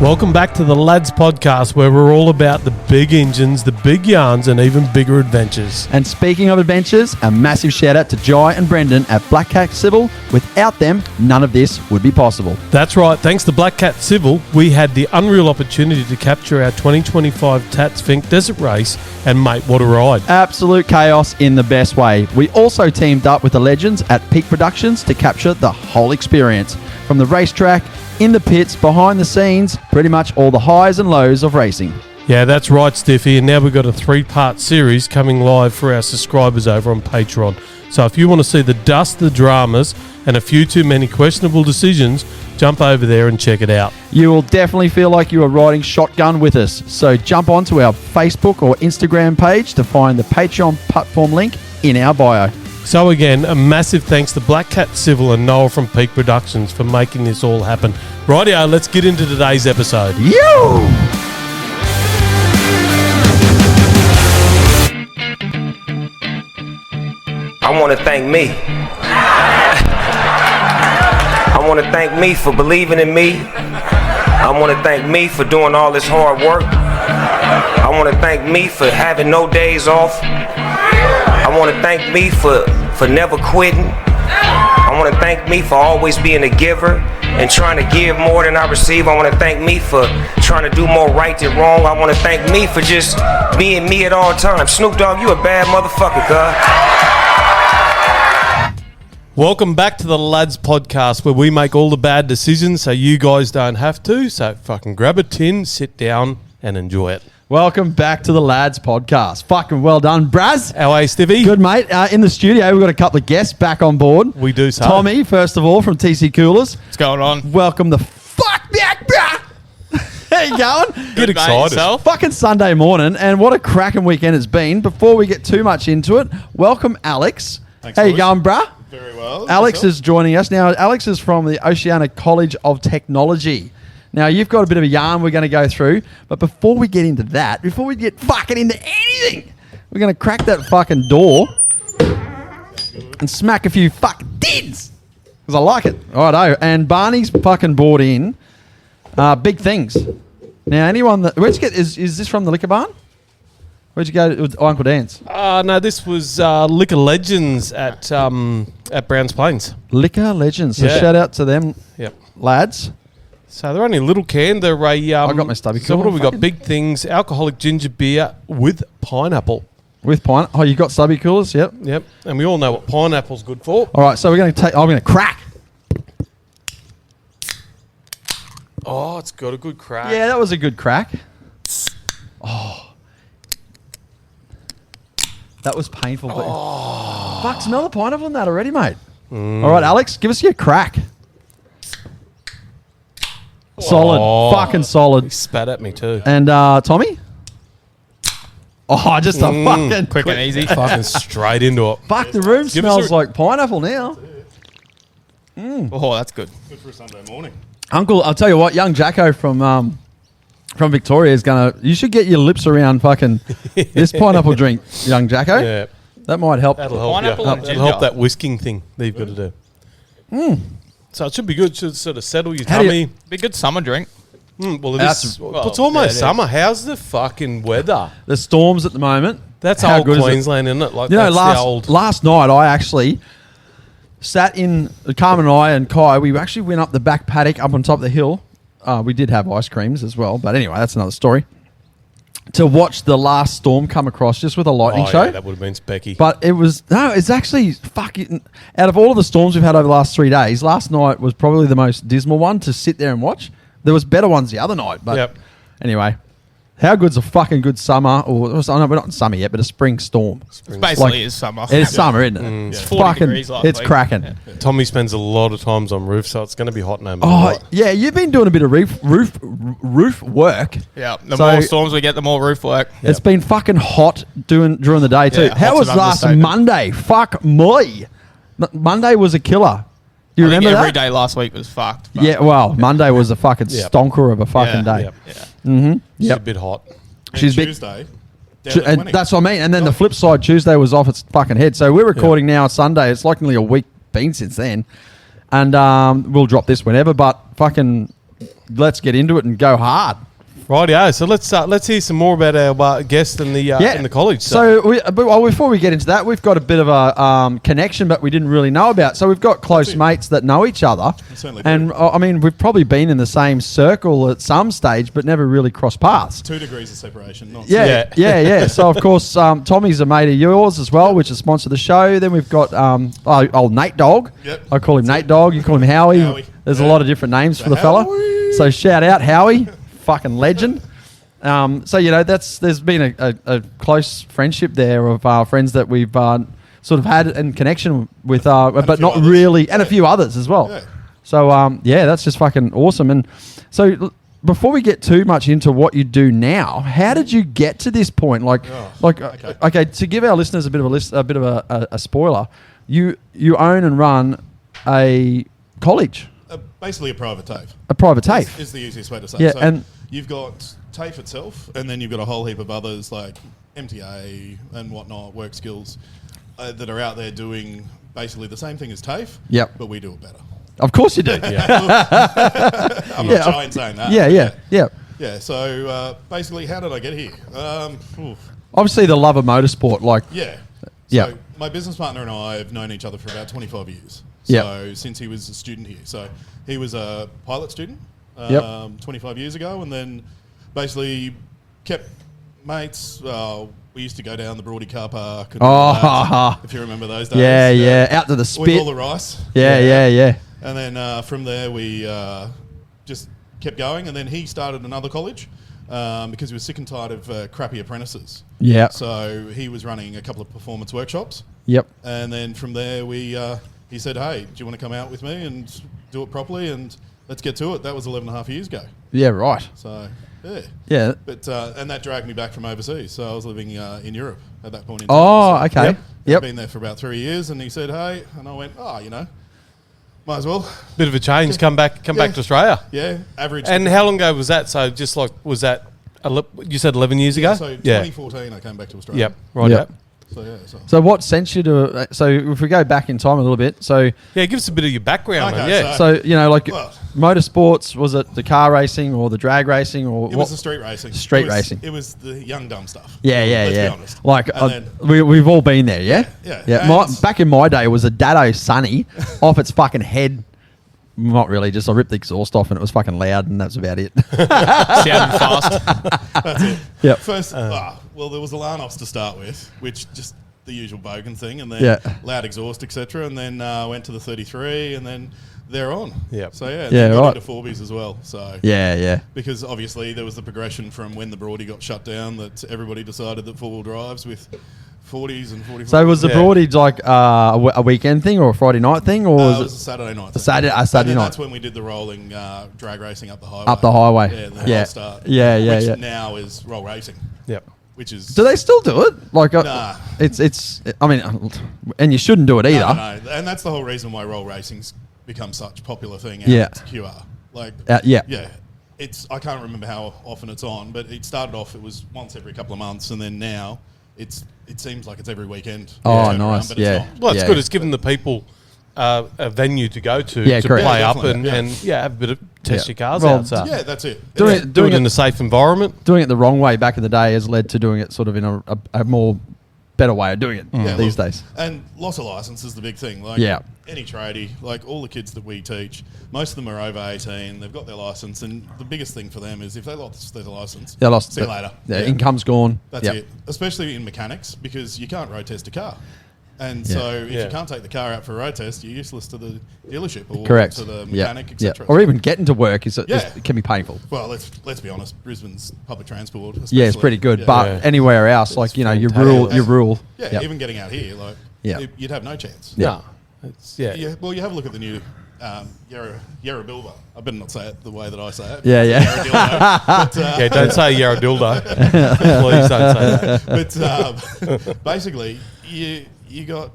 Welcome back to the Lads Podcast, where we're all about the big engines, the big yarns, and even bigger adventures. And speaking of adventures, a massive shout out to Jai and Brendan at Black Cat Civil. Without them, none of this would be possible. That's right. Thanks to Black Cat Civil, we had the unreal opportunity to capture our 2025 Tats Fink Desert Race, and mate, what a ride. Absolute chaos in the best way. We also teamed up with the legends at Peak Productions to capture the whole experience. From the racetrack, in the pits, behind the scenes, pretty much all the highs and lows of racing. Yeah, that's right, Stiffy. And now we've got a 3-part series coming live for our subscribers over on Patreon. So if you want to see the dust, the dramas, and a few too many questionable decisions, jump over there and check it out. You will definitely feel like you are riding shotgun with us. So jump onto our Facebook or Instagram page to find the Patreon platform link in our bio. So again, a massive thanks to Black Cat Civil and Noel from Peak Productions for making this all happen. Rightio, let's get into today's episode. Yo! I want to thank me. I want to thank me for believing in me. I want to thank me for doing all this hard work. I want to thank me for having no days off. I want to thank me for never quitting. I want to thank me for always being a giver and trying to give more than I receive. I want to thank me for trying to do more right than wrong. I want to thank me for just being me at all times. Snoop Dogg, you a bad motherfucker, cuz. Welcome back to the Lads Podcast, where we make all the bad decisions so you guys don't have to. So fucking grab a tin, sit down, and enjoy it. Welcome back to the Lads Podcast. Fucking well done, Braz. How are you, Stevie? Good, mate. In the studio, we've got a couple of guests back on board. We do so. Tommy, first of all, from TC Coolers. What's going on? Welcome the fuck back, bruh. How you going? Get excited. Fucking Sunday morning, and what a cracking weekend it's been. Before we get too much into it, welcome Alex. Thanks, How you boys. going, bruh? Very well. Alex is joining us now. Alex is from the Oceania College of Technology. Now, you've got a bit of a yarn we're going to go through, but before we get into that, before we get fucking into anything, we're going to crack that fucking door and smack a few fucking dids, because I like it. Righto. And Barney's fucking brought in big things. Now, anyone that... Where'd you get... Is this from the Liquor Barn? Where'd you go with Uncle Dan's? No, this was Liquor Legends at Browns Plains. Liquor Legends. So Yeah. shout out to them, Yep. lads. So they're only a little can. They're a... I got my stubby. So what have we got? Fucking- Big things. Alcoholic ginger beer with pineapple. With pine. Oh, you got stubby coolers? Yep. Yep. And we all know what pineapple's good for. All right, so we're going to take... I'm going to crack. Oh, it's got a good crack. Yeah, that was a good crack. Oh. That was painful. Oh. Fuck, smell the pineapple in that already, mate. All right, Alex, give us your crack. Solid. Oh. Fucking He solid. spat at me too. And Tommy? Oh, just a fucking... Quick and easy. Fucking straight into it. Fuck, the room Give us smells a- like pineapple now. Oh, that's good. Good for a Sunday morning. Uncle, I'll tell you what, young Jacko from Victoria is going to... You should get your lips around fucking this pineapple drink, young Jacko. Yeah. That might help. That'll help Pineapple you. and That'll ginger. help that whisking thing that you've got to do. So it should be good. It should sort of settle your How do tummy. Be a good summer drink. Well, it That's- is. well, It's almost yeah, it is. summer. How's the fucking weather? The storms at the moment. That's How old good is it? Queensland, isn't it? Like You know, that's the old. last night I actually sat in... Carmen and I and Kai, we actually went up the back paddock up on top of the hill. We did have ice creams as well. But anyway, that's another story. To watch the last storm come across just with a lightning show. Yeah, that would have been specky. But it was... No, it's actually fucking... Out of all of the storms we've had over the last 3 days, last night was probably the most dismal one to sit there and watch. There was better ones the other night. But Yep. anyway, how good's a fucking good summer... Or no, we're not in summer yet, but a spring storm. It basically Like- is summer. It is summer, isn't it? It's 40 degrees last It's week. cracking. Yeah. Tommy spends a lot of times on roof, so it's going to be hot no matter Oh, what. yeah, you've been doing a bit of roof work. Yeah, the So- more storms we get, the more roof work. It's been fucking hot during the day too. Yeah, How hot's was an last understatement. Monday? Fuck me. Monday was a killer. Do you I think remember every that? day last week was fucked. but- Yeah, well, Monday was a fucking Yep. stonker of a fucking Yeah, day. Yep. Yeah. Mm-hmm. She's Yep. a bit hot. She's been- Tuesday. down at And 20. that's what I mean. And then the flip side, Tuesday was off its fucking head. So we're recording now on Sunday. It's like nearly a week been since then. And we'll drop this whenever. But fucking let's get into it and go hard. Rightio. So let's hear some more about our guest in the college. Before we get into that, we've got a bit of a connection, but we didn't really know about. So we've got close mates that know each other, Certainly do. and I mean, we've probably been in the same circle at some stage, but never really crossed paths. 2 degrees of separation. Not Yeah. So of course, Tommy's a mate of yours as well, which has sponsored the show. Then we've got old Nate Dog. Yep. I call him Nate Dog. You call him Howie. Howie. There's a lot of different names for the fella. Howie. So shout out Howie. Fucking legend. So there's been a close friendship there of friends that we've sort of had in connection with, but not others. really, and a few others as well. Yeah. So that's just fucking awesome. And so before we get too much into what you do now, how did you get to this point? Okay, to give our listeners a bit of a spoiler, you own and run a college. Basically a private TAFE. A private TAFE. Is the easiest way to say Yeah, it. So and you've got TAFE itself, and then you've got a whole heap of others like MTA and whatnot, work skills, that are out there doing basically the same thing as TAFE, Yep. but we do it better. Of course you do. I'm not shy in saying that. Yeah. Yeah, so basically, how did I get here? Obviously, the love of motorsport, So Yeah. my business partner and I have known each other for about 25 years. Yeah. So since he was a student here. So he was a pilot student 25 years ago, and then basically kept mates. We used to go down the Broady car park. And all that, if you remember those days. Yeah. Out to the spit. With all the rice. Yeah. And then from there, we just kept going. And then he started another college because he was sick and tired of crappy apprentices. Yeah. So he was running a couple of performance workshops. Yep. And then from there, he said, hey, do you want to come out with me and do it properly? And let's get to it. That was 11 and a half years ago. Yeah, right. So, yeah. Yeah. But and that dragged me back from overseas. So I was living in Europe at that point in time. Oh, So okay. Yep. I'd been there for about 3 years, and he said, hey, and I went, might as well. Bit of a change. Come back to Australia. Yeah, average. And how long ago was that? So was that? You said 11 years ago. So 2014, I came back to Australia. Yep. Right. Yep. So what sent you to? So if we go back in time a little bit, so Yeah, give us a bit of your background. Okay, Man. Yeah. so Well- motorsports, was it the car racing or the drag racing or it was the street racing. Street racing. It was the young dumb stuff. Yeah. Let's be honest. Like And then- we've all been there, yeah. Yeah. Back in my day, it was a Dado Sunny off its fucking head. Not really. Just I ripped the exhaust off and it was fucking loud, and that's about it. Sounding fast. That's it. Yep. First, there was the Larnoffs to start with, which just the usual bogan thing, and then loud exhaust, etc. And then went to the 33, and then they're on. Yep. So yeah, Yeah, got right. into 4Bs as well. So Yeah. because obviously there was the progression from when the Broady got shut down that everybody decided that 4-wheel drives with 40s and 45s. So was the Broady like a weekend thing or a Friday night thing, or it was was a Saturday night. a Saturday And then night? that's when we did the rolling drag racing up the highway. Up the highway. Yeah, the Yeah. roll start. Yeah, Which yeah. now is roll racing, Yep. which is Do they still do it? Like, Nah. it's. I mean, and you shouldn't do it either. No. And that's the whole reason why roll racing's become such a popular thing. Yeah. It's QR. Like, Yeah. yeah. I can't remember how often it's on, but it started off, it was once every couple of months, and then now it seems like it's every weekend. Oh, Turn around, nice. but it's Yeah. not. Well, it's Yeah. good. It's given the people a venue to go to Yeah, to correct. play Yeah, up definitely. and have a bit of test Yeah. your cars Well, out. So Yeah, that's it. Doing Yeah. it- do it in a safe environment. Doing it the wrong way back in the day has led to doing it sort of in a more better way of doing it Yeah, these look, days. And loss of license is the big thing. Like Yeah. any tradie, like all the kids that we teach, most of them are over 18. They've got their license, and the biggest thing for them is if they lost their license, They lost. see you later. The income's gone. That's Yep. it. Especially in mechanics, because you can't road test a car. And Yeah. so if Yeah. you can't take the car out for a road test, you're useless to the dealership or Correct. to the Yeah. mechanic, Yeah. etc. Or even getting to work is Yeah. it can be painful. Well, let's be honest. Brisbane's public transport. Yeah, it's especially- pretty good. Yeah. But Yeah. anywhere else, like, you fantastic. you rule. Yeah, Yep. even getting out here, like Yeah. you'd have no chance. Yeah. No, it's, yeah. Yeah, well, you have a look at the new Yarra Bilba. I better not say it the way that I say it. Yeah, yeah. Yarra Dildo. But, Yeah, don't say you're a dildo. Please don't say that. but basically, you got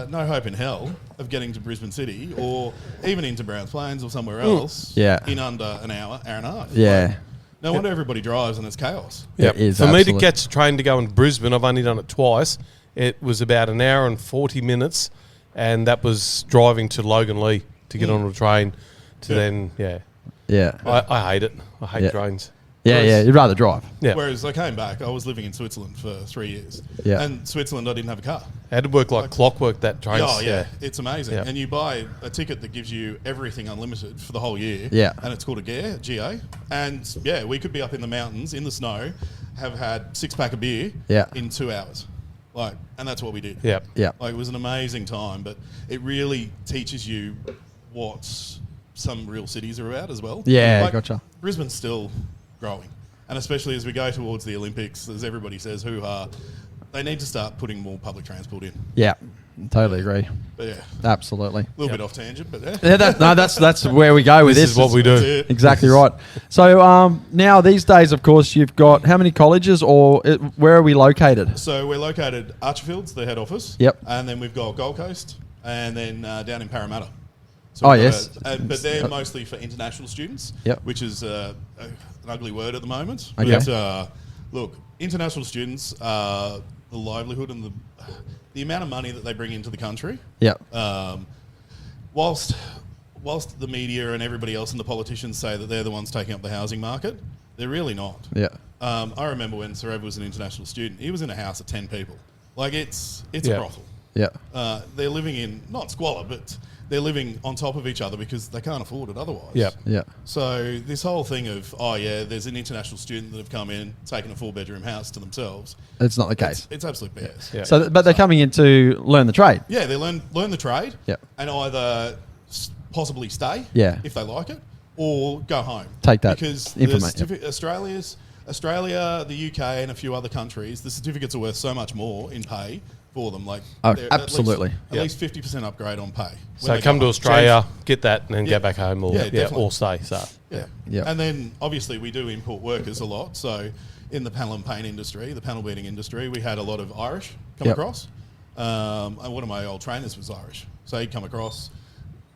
no hope in hell of getting to Brisbane City or even into Browns Plains or somewhere else Yeah. in under an hour and a half. Yeah. Like, no wonder everybody drives and it's chaos. Yep. It is For me to absolute- catch a train to go in Brisbane, I've only done it twice. It was about an hour and 40 minutes, and that was driving to Logan Lee to get on a train to Yeah. then, Yeah. I hate it. I hate drones. Yeah, you'd rather drive. Yeah. Whereas I came back, I was living in Switzerland for 3 years. Yeah. And Switzerland, I didn't have a car. Had to work like clockwork, that train. Oh, yeah. It's amazing. Yeah. And you buy a ticket that gives you everything unlimited for the whole year. Yeah. And it's called a GA. And, yeah, we could be up in the mountains, in the snow, have had 6-pack of beer in 2 hours. And that's what we did. Yeah. Yeah. It was an amazing time, but it really teaches you what some real cities are about as well. Yeah, gotcha. Brisbane's still growing. And especially as we go towards the Olympics, as everybody says, hoo-ha, they need to start putting more public transport in. Yeah, totally agree. But yeah. Absolutely. A little bit off tangent, but yeah. Yeah, that's where we go with this. This is what we do. Exactly right. So now these days, of course, you've got how many colleges or where are we located? So we're located Archerfield's the head office. Yep. And then we've got Gold Coast and then down in Parramatta. So yes. But they're mostly for international students, which is an ugly word at the moment. Okay. But, look, international students, the livelihood and the amount of money that they bring into the country. Yeah. Whilst the media and everybody else and the politicians say that they're the ones taking up the housing market, they're really not. Yeah. I remember when Sarev was an international student, he was in a house of 10 people. It's a brothel. Yeah. They're living in, not squalor, but they're living on top of each other because they can't afford it otherwise. Yeah. Yeah. So this whole thing of, there's an international student that have come in, taken a 4-bedroom house to themselves. It's not the case. It's absolute BS. Yeah. So, but they're coming in to learn the trade. Yeah, they learn the trade. Yeah. And either possibly stay. Yeah. If they like it, or go home. Take that because information. Australia, the UK, and a few other countries, the certificates are worth so much more in pay for them. They're absolutely. At least 50% upgrade on pay. So come to Australia, get that, and then go back home, or definitely. or stay. So Yeah. And then obviously we do import workers a lot. So in the panel and paint industry, the panel beating industry, we had a lot of Irish come across. And one of my old trainers was Irish, so he'd come across,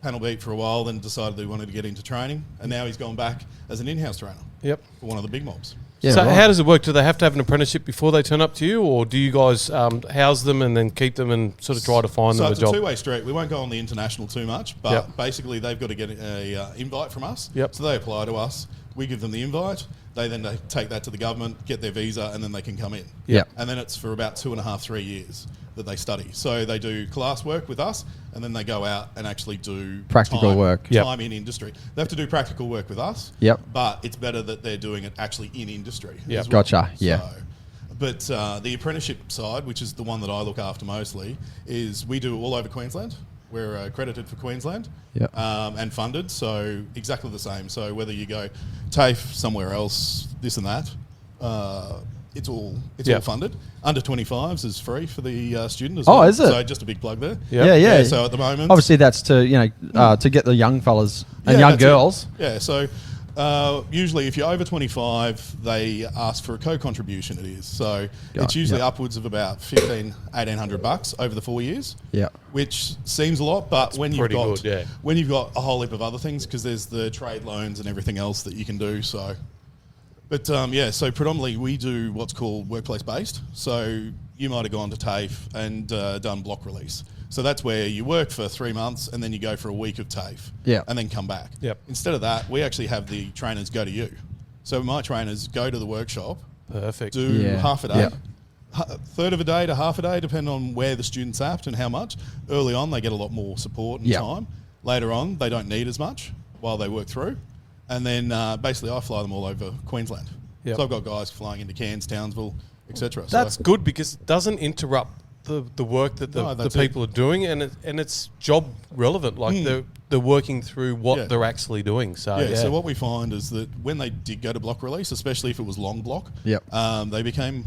panel beat for a while, then decided he wanted to get into training, and now he's gone back as an in-house trainer. Yep. For one of the big mobs. Yeah, so right. how does it work? Do they have to have an apprenticeship before they turn up to you, or do you guys house them and then keep them and sort of try to find them a job? So it's a two-way street. We won't go on the international too much, but basically they've got to get a invite from us. Yep. So they apply to us. We give them the invite. They then take that to the government, get their visa, and then they can come in. Yep. And then it's for about 2.5, 3 years that they study. So they do class work with us, and then they go out and actually do Practical work. Yep. Time in industry. They have to do practical work with us. Yep. But it's better that they're doing it actually in industry. Yep. As well. Gotcha. Yeah. So, but the apprenticeship side, which is the one that I look after mostly, is we do all over Queensland. We're accredited for Queensland and funded, so exactly the same. So whether you go TAFE, somewhere else, this and that, it's all funded. Under 25s is free for the student as well. Oh, is it? So just a big plug there. Yep. Yeah. So at the moment, obviously that's to to get the young fellas and young that's girls. it. Yeah. So usually, if you're over 25, they ask for a co-contribution. It is so it's usually upwards of about $1,800 over the 4 years. Yeah. Which seems a lot, but when you've got good, when you've got a whole heap of other things, because there's the trade loans and everything else that you can do. So, but so predominantly we do what's called workplace based. So you might have gone to TAFE and done block release. So that's where you work for 3 months and then you go for a week of TAFE and then come back. Yep. Instead of that, we actually have the trainers go to you. So my trainers go to the workshop, Perfect. do half a day, third of a day to half a day, depending on where the student's at and how much. Early on, they get a lot more support and time. Later on, they don't need as much while they work through. And then basically I fly them all over Queensland. Yep. So I've got guys flying into Cairns, Townsville, etc. That's good because it doesn't interrupt the work that the people are doing, and it's job relevant. Like they're working through what they're actually doing. So So what we find is that when they did go to block release, especially if it was long block, they became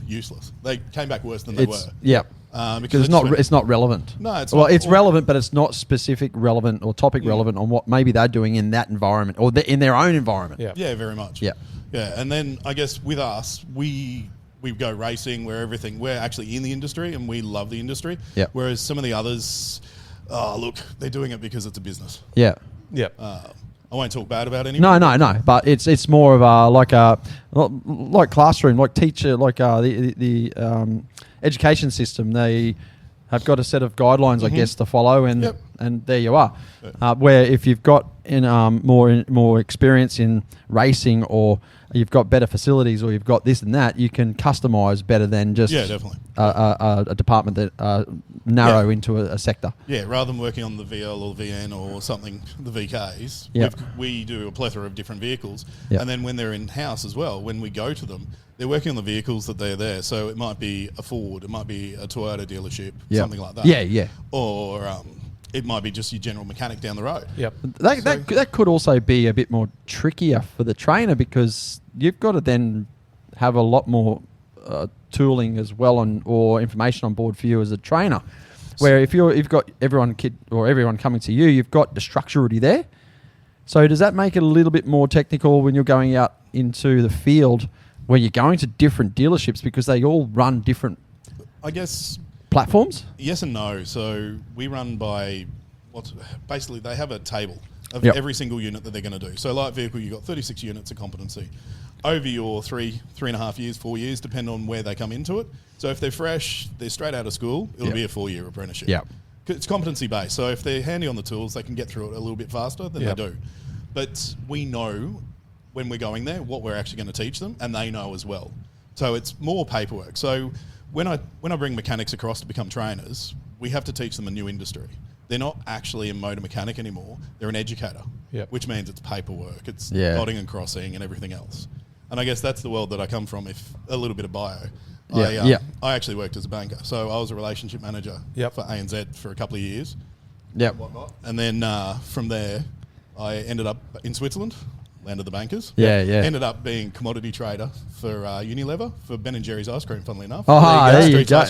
useless. They came back worse than they were. Yep. Because it's not relevant. No, it's well, not. it's relevant, but it's not specific relevant or topic relevant on what maybe they're doing in that environment or in their own environment. Yeah, very much. Yeah. Yeah, and then I guess with us, we go racing, we're actually in the industry and we love the industry. Yeah. Whereas some of the others, look, they're doing it because it's a business. Yeah. Yeah. I won't talk bad about anyone. No. But it's more of like classroom, like teacher, like the education system. They have got a set of guidelines, I guess, to follow, and and there you are. Where if you've got more experience in racing, or you've got better facilities, or you've got this and that, you can customise better than just definitely. a department that narrow into a sector. Yeah, rather than working on the VL or the VN or something, the VKs, we do a plethora of different vehicles. Yep. And then when they're in-house as well, when we go to them, they're working on the vehicles that they're there. So it might be a Ford, it might be a Toyota dealership, something like that. Yeah. Or it might be just your general mechanic down the road. Yep. That could also be a bit more trickier for the trainer, because you've got to then have a lot more tooling as well or information on board for you as a trainer. Where if you've got everyone coming to you, you've got the structure already there. So does that make it a little bit more technical when you're going out into the field, where you're going to different dealerships because they all run different, I guess, platforms? yes and no. So we run by basically they have a table of every single unit that they're going to do. So light vehicle, you've got 36 units of competency. Over your 3.5 years, 4 years, depending on where they come into it. So if they're fresh, they're straight out of school, it'll be a 4-year apprenticeship. Yeah. It's competency based. So if they're handy on the tools, they can get through it a little bit faster than they do. But we know when we're going there what we're actually going to teach them, and they know as well. So it's more paperwork. So when I bring mechanics across to become trainers, we have to teach them a new industry. They're not actually a motor mechanic anymore. They're an educator, which means it's paperwork, it's dotting and crossing and everything else. And I guess that's the world that I come from, if a little bit of bio. I actually worked as a banker. So I was a relationship manager for ANZ for a couple of years. Yep. And then from there, I ended up in Switzerland, land of the bankers. Ended up being commodity trader for Unilever, for Ben & Jerry's ice cream, funnily enough. Oh, there you go.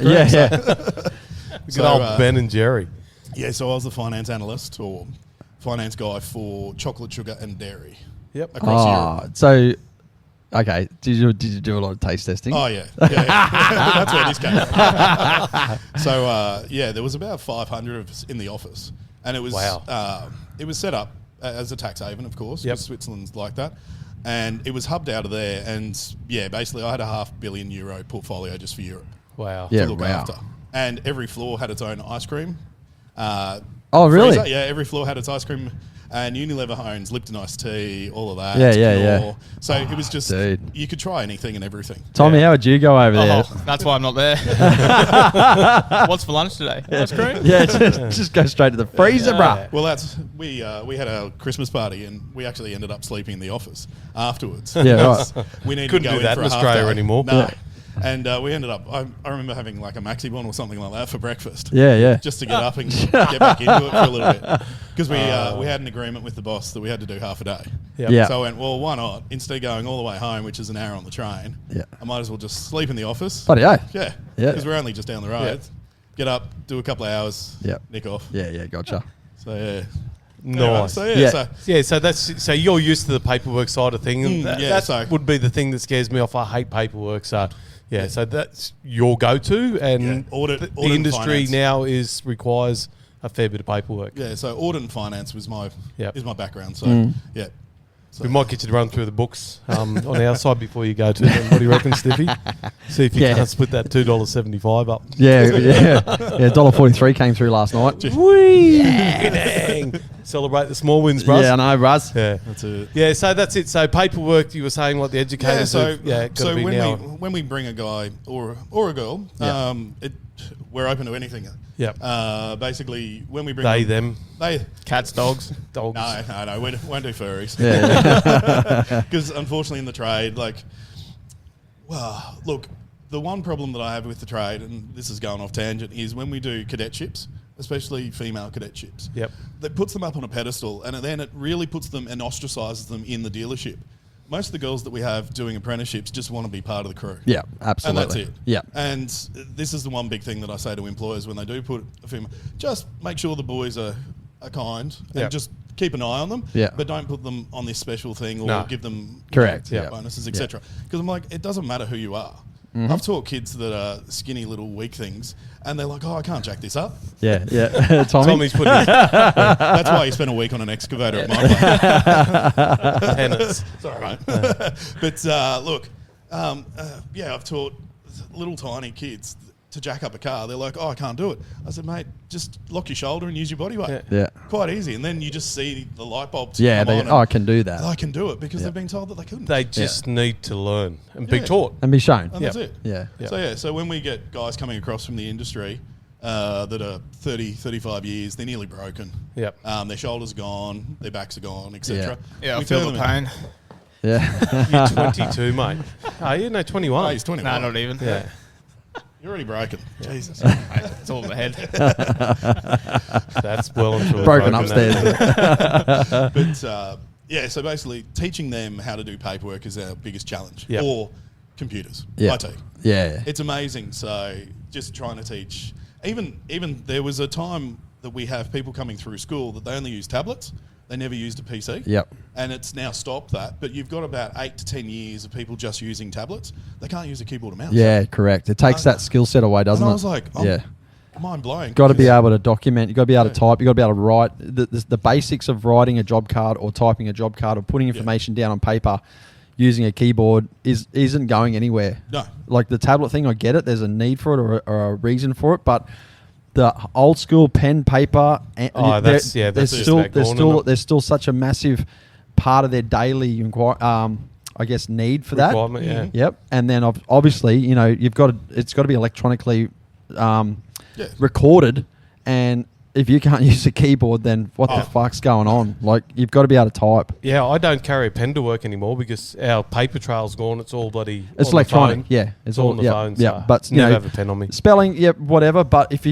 Good old Ben and Jerry. Yeah, so I was the finance analyst or finance guy for chocolate, sugar and dairy. Yep. Across Europe. So, okay, did you do a lot of taste testing? Oh, yeah. That's where this came from. So, there was about 500 of us in the office. And it was it was set up as a tax haven, of course, because Switzerland's like that. And it was hubbed out of there. And, basically I had a €500 million portfolio just for Europe. Wow. To look after. And every floor had its own ice cream. Oh, really? Freezer. Yeah, every floor had its ice cream. And Unilever owns Lipton iced tea, all of that. Yeah. So it was just, you could try anything and everything. Tommy, how would you go over there? That's why I'm not there. What's for lunch today? Ice cream? Yeah, just go straight to the freezer, bruh. Well, we had a Christmas party and we actually ended up sleeping in the office afterwards. Yeah, right. We needed Couldn't to go do that for in a half Australia day. anymore. No. Yeah. And we ended up, I remember having like a maxi bon or something like that for breakfast. Yeah. Just to get up and get back into it for a little bit. Because we had an agreement with the boss that we had to do half a day. Yeah. So I went, well, why not? Instead of going all the way home, which is an hour on the train, I might as well just sleep in the office. Bloody hell. Yeah. Yeah. Because we're only just down the road. Get up, do a couple of hours, nick off. Yeah, gotcha. So, yeah. Nice. Anyway, So you're used to the paperwork side of things. That would be the thing that scares me off. I hate paperwork. So so that's your go-to, and audit the industry finance now requires a fair bit of paperwork. Yeah, so audit and finance was my background. So So we might get you to run through the books on our side before you go to them. What do you reckon, Stiffy? See if you can't split that $2.75 up. Yeah. $1.43 came through last night. Whee! Dang. Celebrate the small wins, bros. Yeah, I know, Buzz. Yeah, that's it. Yeah, so that's it. So paperwork, you were saying, like the educators. So when we bring a guy or a girl, we're open to anything. Yeah. Basically, when we bring them, cats, dogs. No, we won't do furries. Yeah. Because unfortunately, in the trade, look, the one problem that I have with the trade, and this is going off tangent, is when we do cadetships, especially female cadetships. Yep. That puts them up on a pedestal, and then it really puts them and ostracises them in the dealership. Most of the girls that we have doing apprenticeships just want to be part of the crew. Yeah, absolutely. And that's it. Yeah. And this is the one big thing that I say to employers when they do put a female, just make sure the boys are kind and just keep an eye on them. Yeah. But don't put them on this special thing or give them bonuses, etc. Because I'm like, it doesn't matter who you are. Mm-hmm. I've taught kids that are skinny little weak things, and they're like, "Oh, I can't jack this up." Yeah. Tommy's putting. That's why you spent a week on an excavator at my place. Penance. It's all right. But look, I've taught little tiny kids, to jack up a car. They're like, oh, I can't do it. I said, mate, just lock your shoulder and use your body weight. Yeah. Quite easy. And then you just see the light bulbs. Yeah, come on I can do that. I can do it because they've been told that they couldn't. They just need to learn and be taught. And be shown. And that's it. Yeah. So when we get guys coming across from the industry that are 30, 35 years, they're nearly broken. Yep. Their shoulders are gone, their backs are gone, etc. Yeah, I feel the pain. Yeah. You're 22, mate. Are you? No, 21. Oh, he's 21. No, not even. Yeah. You're already broken. Jesus. Mate, it's all in the head. That's well and truly Broken upstairs. But so basically teaching them how to do paperwork is our biggest challenge. Yep. Or computers. Yeah. IT. Yeah. It's amazing. So just trying to teach. Even there was a time that we have people coming through school that they only use tablets. They never used a PC. Yep. And it's now stopped that. But you've got about 8 to 10 years of people just using tablets. They can't use a keyboard and mouse. Yeah, correct. It takes that skill set away, doesn't And it? I was like, mind blowing. Got to be able to document. You got to be able to type. You got to be able to write. The basics of writing a job card or typing a job card or putting information down on paper using a keyboard isn't going anywhere. No. Like the tablet thing, I get it. There's a need for it or a reason for it, but the old school pen, paper, that's there's still such a massive part of their daily need for that. Requirement, yeah. Yep. And then obviously, it's got to be electronically recorded, and if you can't use a keyboard, then what the fuck's going on? Like, you've got to be able to type. Yeah, I don't carry a pen to work anymore because our paper trail's gone. It's all bloody. It's on electronic. The phone. Yeah, it's all on the phone. Yeah, So but never have a pen on me. Spelling, whatever. But if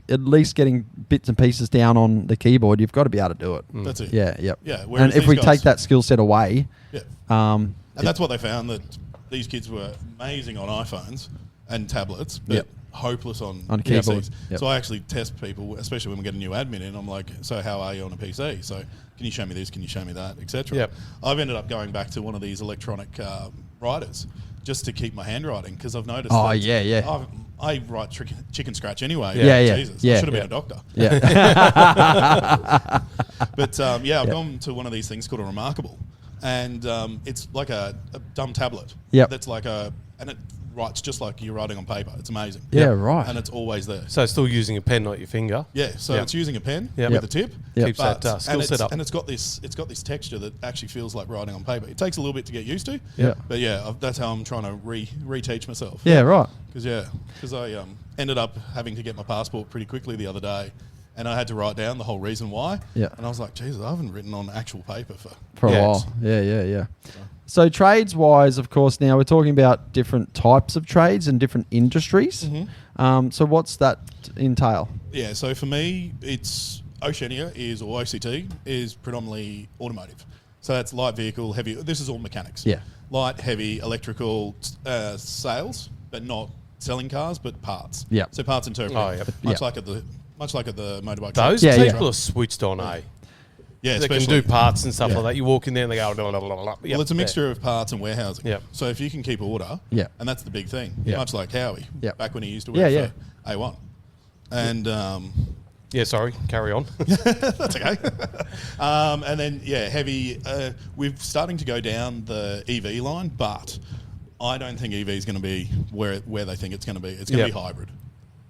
at least getting bits and pieces down on the keyboard, you've got to be able to do it. That's it. Yeah, yep. Yeah. And if we take that skill set away, and that's what they found, that these kids were amazing on iPhones and tablets, but hopeless on keyboard. PCs. Yep. So I actually test people, especially when we get a new admin in. I'm like, so how are you on a PC? So can you show me this? Can you show me that? Etc. Yep. I've ended up going back to one of these electronic writers just to keep my handwriting, because I've noticed. I write chicken scratch anyway. Jesus, I should have been a doctor. Yeah. But I've gone to one of these things called a Remarkable, and it's like a dumb tablet. Yep. That's like and it writes just like you're writing on paper. It's amazing. Yeah, right. And it's always there. So still using a pen, not your finger. Yeah, so it's using a pen Yep. with a tip. Yep. Keeps that skill set up. And it's got this texture that actually feels like writing on paper. It takes a little bit to get used to. Yeah. But that's how I'm trying to reteach myself. Yeah, right. Because I ended up having to get my passport pretty quickly the other day, and I had to write down the whole reason why. Yeah. And I was like, Jesus, I haven't written on actual paper for a while. Yeah. So trades-wise, of course, now we're talking about different types of trades and different industries. Mm-hmm. So what's that entail? Yeah, so for me, it's Oceania or OCT is predominantly automotive. So that's light vehicle, heavy. This is all mechanics. Yeah. Light, heavy, electrical sales, but not selling cars, but parts. Yeah. So parts interpreting. Oh, yep. Much like at the motorbike. Those track. people are switched on, Yeah, they can especially. do parts and stuff like that. You walk in there and they go, blah, blah, blah, blah. Yep, Well, it's a mixture of parts and warehousing. Yep. So if you can keep order, Yep. and that's the big thing, Yep. much like Howie, Yep. back when he used to work Yeah, for A1. And Yeah, sorry, carry on. that's okay. And then, heavy. We're starting to go down the EV line, but I don't think EV is going to be where they think it's going to be. It's going to be hybrid.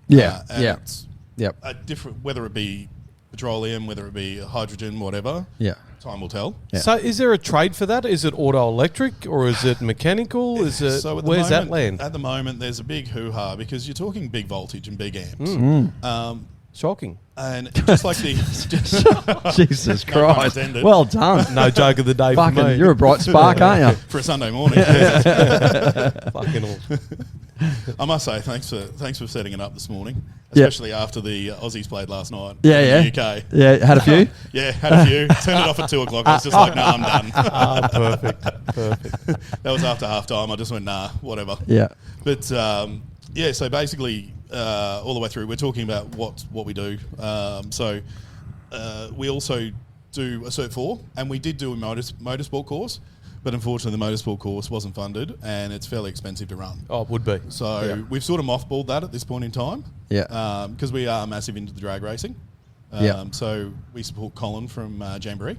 Yeah. And Yeah. it's Yep. a different, whether it be petroleum, whether it be hydrogen, whatever. Yeah. Time will tell. Yeah. So is there a trade for that? Is it auto electric or is it mechanical? Is it So at the where's moment, that land? At the moment, there's a big hoo-ha because you're talking big voltage and big amps. Shocking. And just like the... Jesus No pun Christ. intended. Well done. No joke of the day for me. Fucking, you're a bright spark, aren't you? For a Sunday morning. Fucking all. I must say, thanks for setting it up this morning, especially after the Aussies played last night Yeah, in yeah. the UK. Yeah, had a few? Yeah, had a few. Turned it off at 2 o'clock. I was just like, nah, I'm done. Perfect. That was after half time. I just went, nah, whatever. Yeah. But so basically, all the way through, we're talking about what we do. We also do a Cert 4, and we did do a motorsport course, but unfortunately the motorsport course wasn't funded, and it's fairly expensive to run. Oh, it would be. So we've sort of mothballed that at this point in time. Yeah. Because we are massive into the drag racing. So we support Colin from Jamboree.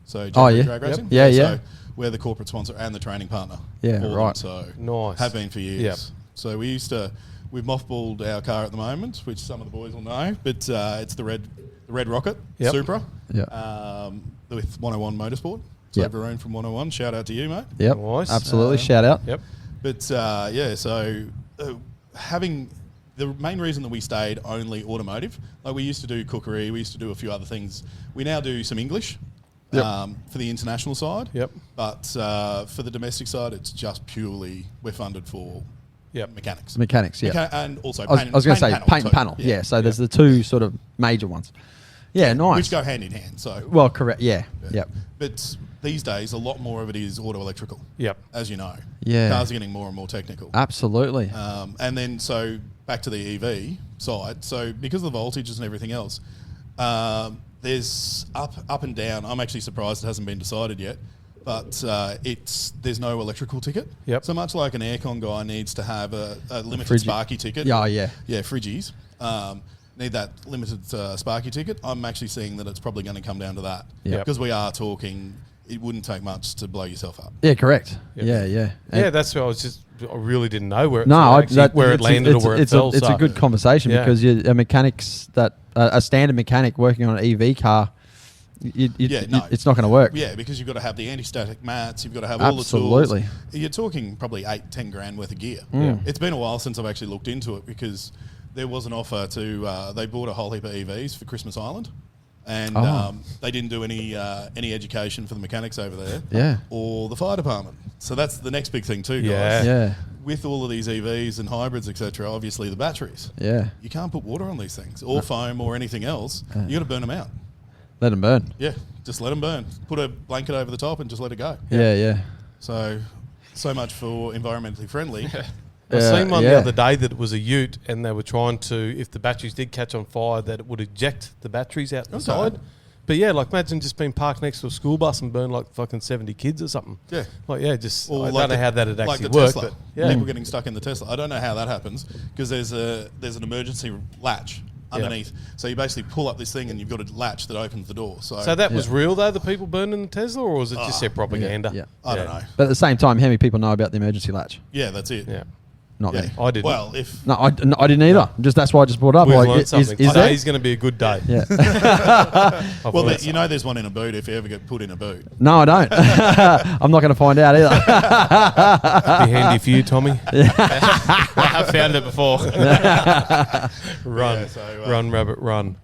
So Jamboree Drag Racing. Yep. Yeah. So we're the corporate sponsor and the training partner. Yeah, for them. right. So Nice. have been for years. Yep. So we used to we've mothballed our car at the moment, which some of the boys will know, but it's the red Rocket Supra with 101 Motorsport. So Varun from 101, shout out to you, mate. Yep, Nice. absolutely, shout out. Yep. But so having the main reason that we stayed only automotive, like we used to do cookery, we used to do a few other things. We now do some English for the international side. Yep. But for the domestic side, it's just purely we're funded for mechanics. Mechanics, yeah. And also I was going to say paint and panel. Yeah, so there's the two sort of major ones. Yeah, nice. Which go hand in hand. So well, correct. Yeah. Yep. But these days, a lot more of it is auto electrical. Yep. As you know. Yeah. Cars are getting more and more technical. Absolutely. And then so back to the EV side. So because of the voltages and everything else, there's up and down. I'm actually surprised it hasn't been decided yet. But there's no electrical ticket. Yep. So much like an aircon guy needs to have a limited Sparky ticket. Yeah, yeah. Yeah, Friggies. Need that limited Sparky ticket. I'm actually seeing that it's probably going to come down to that. Yep. Because we are talking, it wouldn't take much to blow yourself up. Yeah, correct. Yep. Yeah. Yeah, that's what I really didn't know where it landed or where it fell. It's a good conversation because a mechanics a standard mechanic working on an EV car, it's not going to work. Yeah, because you've got to have the anti-static mats, you've got to have Absolutely. all the tools. You're talking probably 8-10 grand worth of gear. Yeah. It's been a while since I've actually looked into it because there was an offer to they bought a whole heap of EVs for Christmas Island, and they didn't do any education for the mechanics over there, or the fire department. So that's the next big thing too, guys. Yeah. With all of these EVs and hybrids, etc., obviously the batteries. Yeah. You can't put water on these things, or foam, or anything else. You got to burn them out. Let them burn. Yeah, just let them burn. Put a blanket over the top and just let it go. Yeah. So much for environmentally friendly. I seen one the other day that it was a ute, and they were trying to, if the batteries did catch on fire, that it would eject the batteries out the side. But yeah, like imagine just being parked next to a school bus and burn like fucking 70 kids or something. Yeah. Like, I don't like know how that would like actually the work. Tesla. But People getting stuck in the Tesla. I don't know how that happens because there's an emergency latch underneath. So you basically pull up this thing and you've got a latch that opens the door. So that was real though, the people burning the Tesla, or was it just their propaganda? Yeah. I don't know. But at the same time, how many people know about the emergency latch? Yeah, that's it. Yeah. Not many. I didn't. Well, I didn't either. That's why I just brought it up. We've like, learned something. Today's going to be a good day. Yeah. Well, there's one in a boot if you ever get put in a boot. No, I don't. I'm not going to find out either. Be handy for you, Tommy. I've found it before. Run, rabbit, run.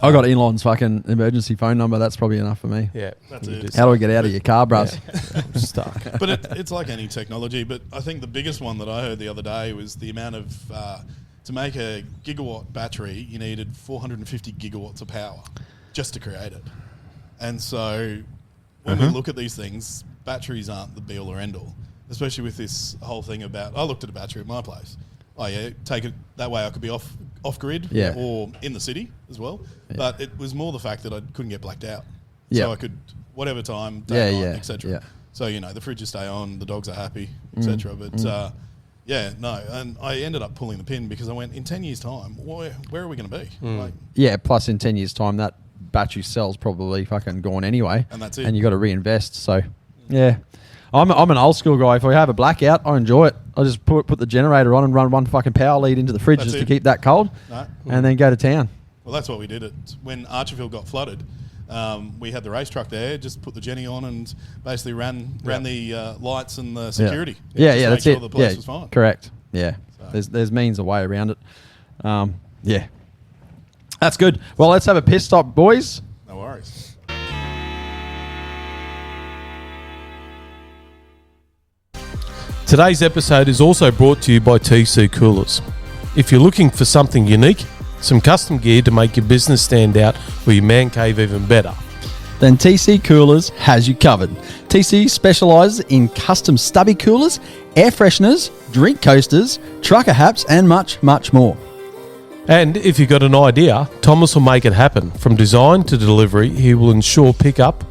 I got Elon's fucking emergency phone number. That's probably enough for me. Yeah, that's it. How do I get out of your car, bruv? Yeah. I'm stuck. But it's like any technology. But I think the biggest one that I heard the other day was the amount of to make a gigawatt battery, you needed 450 gigawatts of power just to create it. And so when we look at these things, batteries aren't the be all or end all. Especially with this whole thing about, I looked at a battery at my place. Oh yeah, take it that way. I could be off grid, or in the city as well. Yeah. But it was more the fact that I couldn't get blacked out, so I could whatever time, day, night, etc. Yeah. So the fridges stay on, the dogs are happy, etc. But and I ended up pulling the pin because I went in 10 years' time. Where are we going to be? Plus in 10 years' time, that battery cell's probably fucking gone anyway, and that's it. And you got to reinvest. So I'm an old school guy. If we have a blackout, I enjoy it. I just put the generator on and run one fucking power lead into the fridge just to keep that cold, and then go to town. Well, that's what we did. When Archerville got flooded, we had the race truck there. Just put the Jenny on and basically ran the lights and the security. That's sure it. The place was fine. Correct. Yeah, so. There's means a way around it. That's good. Well, let's have a piss stop, boys. No worries. Today's episode is also brought to you by TC Coolers. If you're looking for something unique, some custom gear to make your business stand out or your man cave even better, then TC Coolers has you covered. TC specialises in custom stubby coolers, air fresheners, drink coasters, trucker hats, and much, much more. And if you've got an idea, Thomas will make it happen. From design to delivery, he will ensure pickup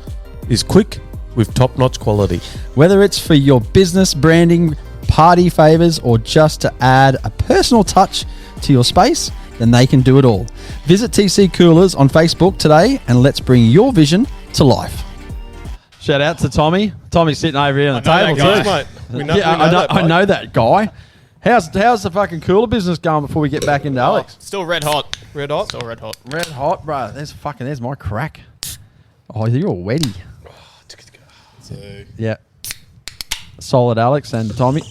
is quick with top-notch quality. Whether it's for your business branding, party favours, or just to add a personal touch to your space, then they can do it all. Visit TC Coolers on Facebook today and let's bring your vision to life. Shout out to Tommy. Tommy's sitting over here on the table too. Mate. I know that guy. How's the fucking cooler business going before we get back into Alex? Still red hot. Red hot? Still red hot. Red hot, bro. There's my crack. Oh, you're all wetty. So, Yeah. Solid Alex and Tommy.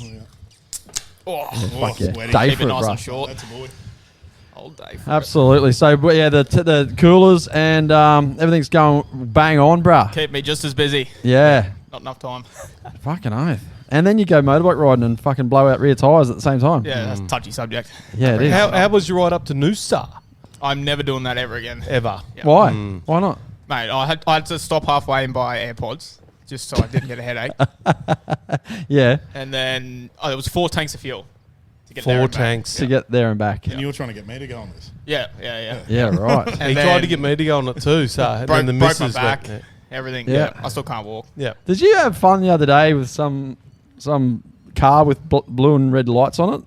Oh, Fuck yeah. sweaty. Day keep for it it, nice bro. and short. That's a boy. All day. For Absolutely. So, but yeah, the coolers and everything's going bang on, bruh. Keep me just as busy. Yeah. Not enough time. Fucking oath. And then you go motorbike riding and fucking blow out rear tyres at the same time. Yeah, that's a touchy subject. Yeah, it is. How was your ride up to Noosa? I'm never doing that ever again. Ever? Yeah. Why? Why not? Mate, I had to stop halfway and buy AirPods just so I didn't get a headache. Yeah. And then it was 4 tanks of fuel to get there 4 and back. tanks. To get there and back. And you were trying to get me to go on this. Yeah. Yeah, right. And He then tried to get me to go on it too, so and broke, then the broke my missus back, went, everything. Yeah. Yeah. I still can't walk. yeah. Did you have fun the other day with some car with blue and red lights on it?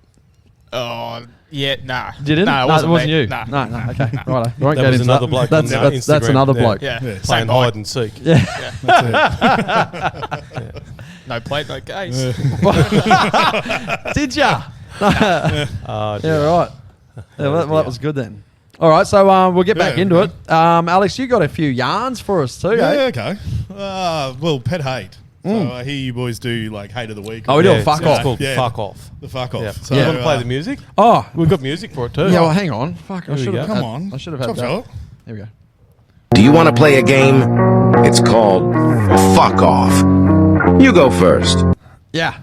Oh, yeah, nah. Didn't? Nah, it wasn't me. you. Nah. No, okay. Righto. We won't That get was into another that. bloke That's, on that's Instagram. another Yeah. bloke. Yeah. Yeah. Playing Same hide bike. and seek. Yeah. That's it. No plate, no case. Did ya? Oh, Yeah, right. Yeah, well, that was good then. All right, so we'll get back Yeah, into okay. it. Alex, you got a few yarns for us too, Yeah, eh? okay. Well, pet hate. So I hear you boys do like hate of the week. Oh, we do Yeah, a fuck it's off. called Yeah. fuck off. The fuck off. Yeah. So, You want to play the music? Oh, We've got music for it too. yeah. Well, hang on. Fuck, I Here we should have. go. Come on. I should have had Chop, that. chop. Here we go. Do you want to play a game? It's called Fuck Off. You go first. Yeah.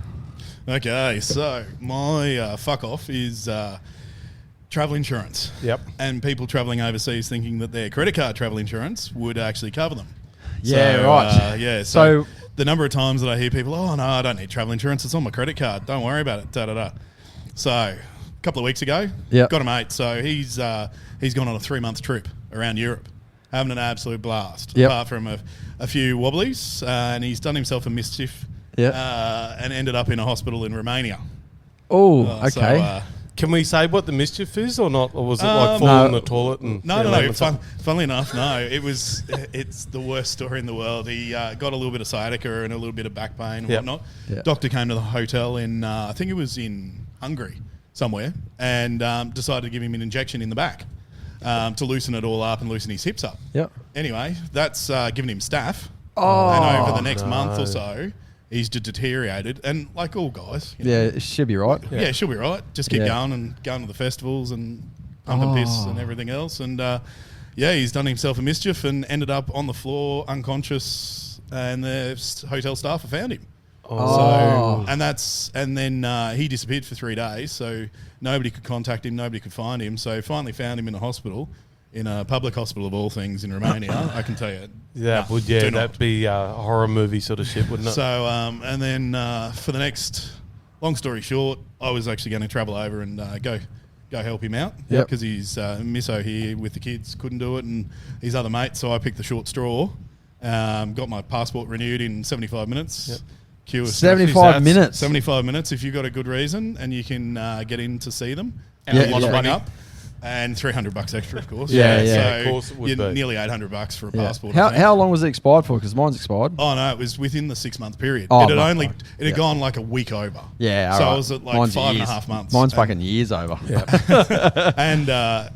Okay, so my fuck off is travel insurance. Yep. And people traveling overseas thinking that their credit card travel insurance would actually cover them. Yeah, So, right. yeah, So- so the number of times that I hear people, oh, no, I don't need travel insurance. It's on my credit card. Don't worry about it. Da-da-da. So a couple of weeks ago, Yep. got a mate. So he's gone on a 3-month trip around Europe, having an absolute blast. Yep. Apart from a few wobblies, and he's done himself a mischief. Yep. And ended up in a hospital in Romania. Oh, So, okay. Can we say what the mischief is or not? Or was it like No. falling in the toilet? And No, lemon funnily enough, no. It's the worst story in the world. He got a little bit of sciatica and a little bit of back pain and Yep. whatnot. Yep. Doctor came to the hotel in, I think it was in Hungary somewhere, and decided to give him an injection in the back to loosen it all up and loosen his hips up. Yep. Anyway, that's given him staph. Oh, and over the next month or so, he's deteriorated. And like all guys, you know, Yeah, it should be right. yeah, she'll be right. Just keep Yeah. going and going to the festivals and pumping piss and everything else. And yeah, he's done himself a mischief and ended up on the floor unconscious, and the hotel staff have found him. Oh. So, and then he disappeared for 3 days, so nobody could contact him, nobody could find him. So finally found him in a hospital, in a public hospital of all things in Romania. I can tell you. That No, would, do yeah, not. that'd be a horror movie sort of shit, wouldn't it? So, and then for the next, long story short, I was actually going to travel over and go help him out. Yep. Because he's misso here with the kids, couldn't do it, and his other mate. So I picked the short straw. Got my passport renewed in 75 minutes. Yep. Queue of 75 minutes. 75 minutes if you've got a good reason and you can get in to see them. And Yeah, a lot yeah. of money. Up. And $300 extra, of course. Yeah, yeah. So Of course it would you're be. nearly $800 for a Yeah. passport. I think. How long was it expired for? Because mine's expired. Oh no, it was within the 6-month period. Oh, it had right, only right. it had gone like a week over. Yeah, so all I right. was at like Mine's 5.5 years. months. Mine's And- fucking years over. And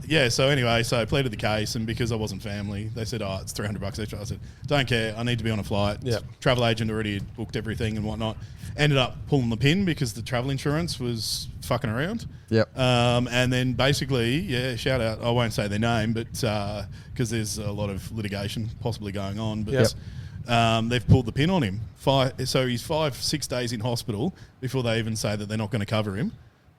yeah, so anyway, so I pleaded the case, and because I wasn't family, they said, "Oh, it's $300 extra." I said, "Don't care. I need to be on a flight." Yep. Travel agent already had booked everything and whatnot. Ended up pulling the pin because the travel insurance was fucking around. Yep. And then basically, yeah, shout out. I won't say their name, but because there's a lot of litigation possibly going on, but. Yep. They've pulled the pin on him. So he's 5-6 days in hospital before they even say that they're not going to cover him.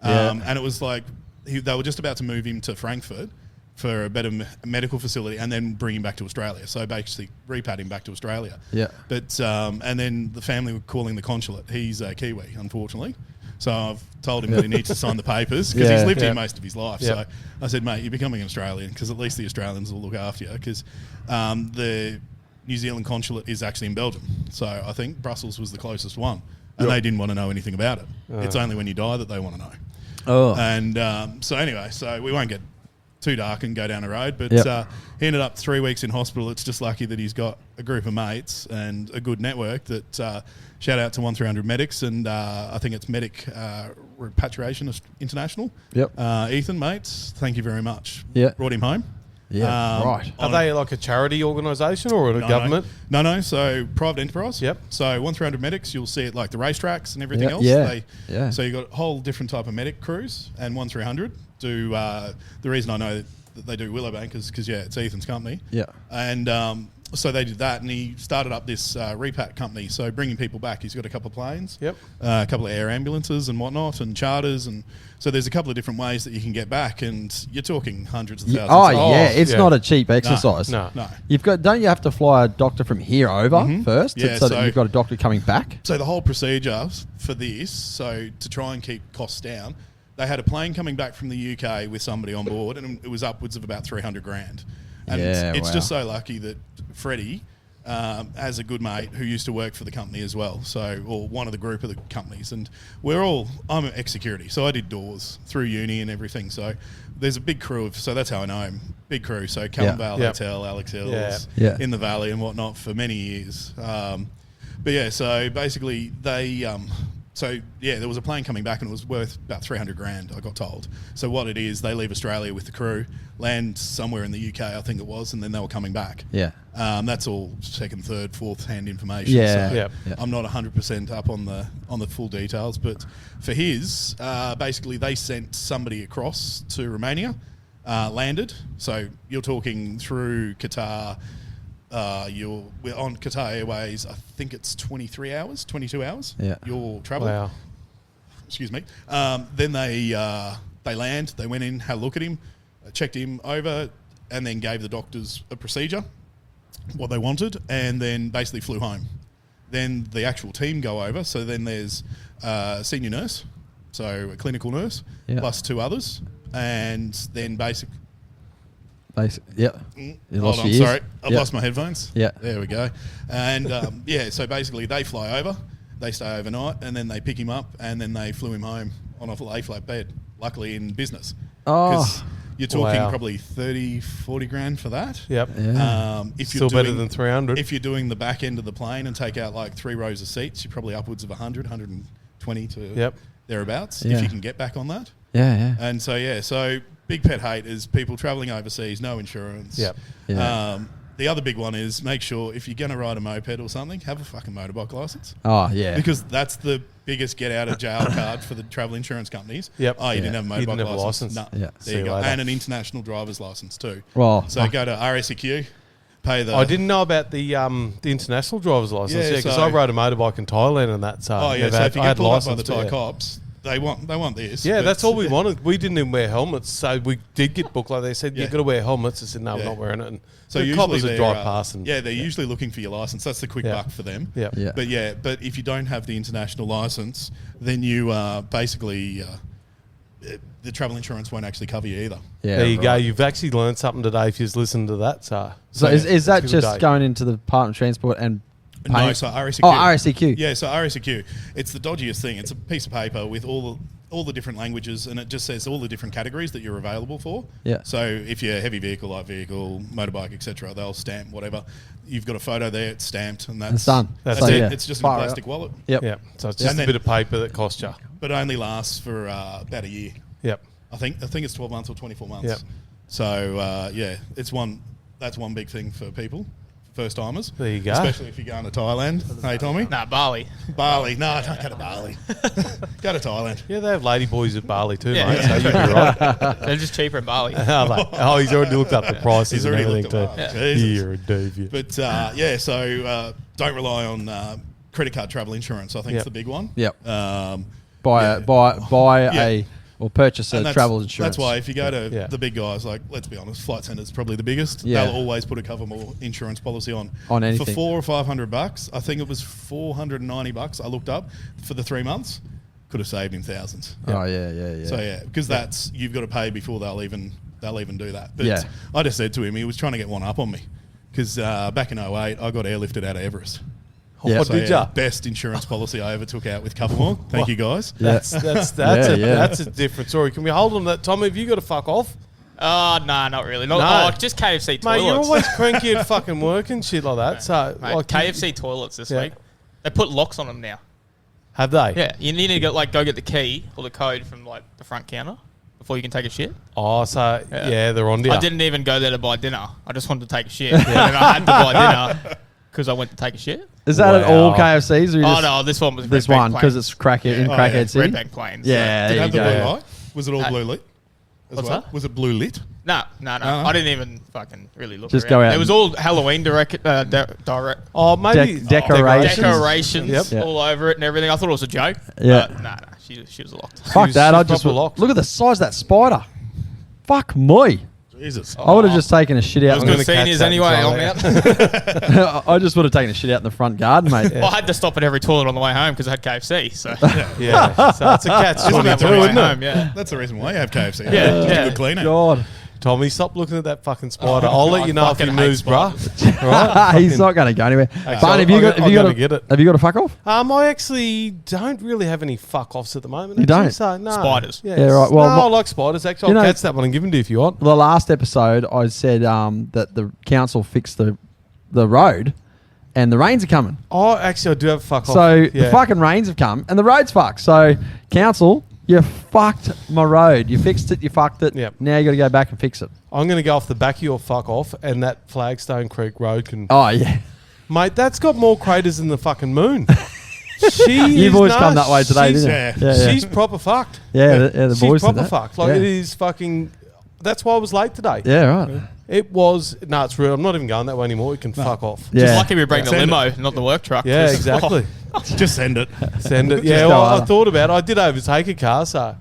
Yeah. And it was like they were just about to move him to Frankfurt for a better medical facility and then bring him back to Australia. So basically repat him back to Australia. Yeah. But and then the family were calling the consulate. He's a Kiwi, unfortunately. So I've told him that he needs to sign the papers because Yeah. he's lived Yeah. here most of his life. Yeah. So I said, mate, you're becoming an Australian because at least the Australians will look after you because the New Zealand consulate is actually in Belgium. So I think Brussels was the closest one. And they didn't want to know anything about it. It's only when you die that they want to know. Oh. And so anyway, so we won't get too dark and go down a road. But he ended up 3 weeks in hospital. It's just lucky that he's got a group of mates and a good network. That shout out to 1300 Medics, and I think it's Medic Repatriation International. Yep. Ethan, mates, thank you very much. Yeah. Brought him home. Yeah, right. Are they like a charity organisation or a government? No. So private enterprise. Yep. So 1300 Medics, you'll see it like the racetracks and everything else. Yeah. So you've got a whole different type of medic crews, and 1300 do. The reason I know that they do Willowbank is because it's Ethan's company. Yeah. And so they did that, and he started up this repat company. So bringing people back, he's got a couple of planes. Yep. A couple of air ambulances and whatnot, and charters, and so there's a couple of different ways that you can get back, and you're talking hundreds of thousands. It's not a cheap exercise. No. Don't you have to fly a doctor from here over first, so that you've got a doctor coming back? So the whole procedure for this, so to try and keep costs down, they had a plane coming back from the UK with somebody on board, and it was upwards of about $300,000. And it's just so lucky that Freddie has a good mate who used to work for the company as well, or one of the group of the companies. And I'm ex-security, so I did doors through uni and everything. So there's a big crew so that's how I know him. Big crew. So Callum Vale Hotel, Alex Hills, in the Valley and whatnot for many years. So basically they... there was a plane coming back, and it was worth about $300,000, I got told. So what it is, they leave Australia with the crew, land somewhere in the UK, I think it was, and then they were coming back. Yeah. That's all second, third, fourth hand information. I'm not 100% up on the full details, but for his, basically they sent somebody across to Romania, landed. So you're talking through Qatar. We're on Qatar Airways. I think it's 22 hours. Yeah, you're traveling. Wow. Excuse me. Then they land. They went in, had a look at him, checked him over, and then gave the doctors a procedure, what they wanted, and then basically flew home. Then the actual team go over. So then there's a senior nurse, so a clinical nurse, plus 2 others, and then basically. Hold on, sorry. I've lost my headphones. Yeah. There we go. And so basically they fly over, they stay overnight, and then they pick him up, and then they flew him home on a lay-flat bed, luckily in business. Because you're talking probably 30, 40 grand for that. Yep. If Still better than 300. If you're doing the back end of the plane and take out like 3 rows of seats, you're probably upwards of 100, 120 to thereabouts, if you can get back on that. Yeah. And so big pet hate is people travelling overseas, no insurance. Yep. The other big one is make sure if you're going to ride a moped or something, have a fucking motorbike licence. Oh, yeah. Because that's the biggest get out of jail card for the travel insurance companies. Yep. Oh, you didn't have a motorbike licence. No. Yeah. There you go. And an international driver's licence too. Well, so go to RSEQ, pay the... I didn't know about the international driver's licence. Yeah, because I rode a motorbike in Thailand, and that's... so if you get pulled up by the Thai cops... They want this. Yeah, that's all we wanted. We didn't even wear helmets, so we did get booked. Like they said, you've got to wear helmets. I said, no, we're not wearing it. And so the coppers would drive past. And they're usually looking for your license. That's the quick buck for them. Yeah. But if you don't have the international license, then you basically the travel insurance won't actually cover you either. Yeah, there you go. You've actually learned something today if you've listened to that. So is that just going into the Department of Transport and... No, so RSEQ. Oh, RSEQ. Yeah, so RSEQ. It's the dodgiest thing. It's a piece of paper with all the different languages, and it just says all the different categories that you're available for. Yeah. So if you're heavy vehicle, light vehicle, motorbike, etc., they'll stamp whatever. You've got a photo there, it's stamped, and that's done. That's it. Yeah. It's just a plastic wallet. Yep. Yeah. So it's just a bit of paper that costs you. But only lasts for about a year. Yep. I think it's 12 months or 24 months. Yep. So that's one big thing for people. First timers. There you go. Especially if you're going to Thailand. Hey, Tommy? Nah, Bali. Bali. No, don't go to Bali. Go to Thailand. Yeah, they have lady boys at Bali too, Yeah. mate. So you'd be right. They're just cheaper at Bali. Oh, he's already looked up the prices and everything too. You're a deviant. But so don't rely on credit card travel insurance. I think it's the big one. Yep. Buy or purchase a travel insurance. That's why if you go to the big guys, like, let's be honest, Flight Centre's probably the biggest. Yeah. They'll always put a cover more insurance policy on anything. For $400 or $500. I think it was $490. I looked up for the 3 months. Could have saved him thousands. Oh yeah. So because you've got to pay before they'll even do that. But I just said to him, he was trying to get one up on me because back in 2008 I got airlifted out of Everest. Yeah. What did you? Best insurance policy I ever took out with Covermore. Thank you guys. That's a different story. Can we hold on to that, Tommy? Have you got to fuck off? Oh, nah, not really. Not, No. just KFC toilets. Mate, you're always cranky at fucking work and shit like that. So, Mate, like, KFC toilets this week. They put locks on them now. have they? Yeah, you need to go get the key or the code from like the front counter before you can take a shit. Oh, so they're on to you. I didn't even go there to buy dinner. I just wanted to take a shit. And then I had to buy dinner because I went to take a shit. Is that at all Wow. KFCs? Or you Oh just, no, this one was this Red Bank one because Plains. it's Crackhead in Crackhead City. Red Bank Plains. Yeah, Did it there have you the blue go. light? Was it all blue lit? As What's well? that? Was it blue lit? No. No. I didn't even fucking really look Just around. go out It was and- all Halloween direct. Oh, maybe Decorations. Decorations Yep. all over it and everything. I thought it was a joke. Yeah. But nah. She was locked. Fuck She's- that! I she's just proper locked. look at the size of that spider. Fuck me! Jesus. I would have just taken a shit I out. was in going gonna to see catch his that anyway. and I'm throw out. I just would have taken a shit out in the front garden, mate. Well, I had to stop at every toilet on the way home because I had KFC. So Yeah, so it's a catch on the 22, way isn't it? home, yeah. That's the reason why you have KFC. Yeah, Just yeah. a good cleaner. God, Tommy, stop looking at that fucking spider. I'll let I you know if he fucking hate moves, bruh. Right? he's not going to go anywhere. So Barney, have you got? I'm Have you got? gonna get it. Have you got a fuck off? I actually don't really have any fuck offs at the moment. You actually, don't? So, no. Spiders. Yeah, right, well, no, I like spiders. Actually, you I'll know- catch that one and give them to you if you want. The last episode, I said that the council fixed the road, and the rains are coming. Oh, actually, I do have a fuck off. So the fucking rains have come, and the road's fucked. So council, you fucked my road. You fixed it. You fucked it. Yep. Now you got to go back and fix it. I'm going to go off the back of your fuck off, and that Flagstone Creek Road can... Oh yeah. Mate, that's got more craters than the fucking moon. You've always come that way today, she's, didn't you? Yeah. She's proper fucked. The She's boys did proper that. fucked. Like, yeah. it is fucking... That's why I was late today. Yeah, right. It was... No, it's real. I'm not even going that way anymore. You can fuck off. Yeah. Just lucky we bring the Send limo, not the work truck. Yeah, 'cause- exactly. Just send it. Send it. Yeah, go well, I harder. thought about it. I did overtake a car, so...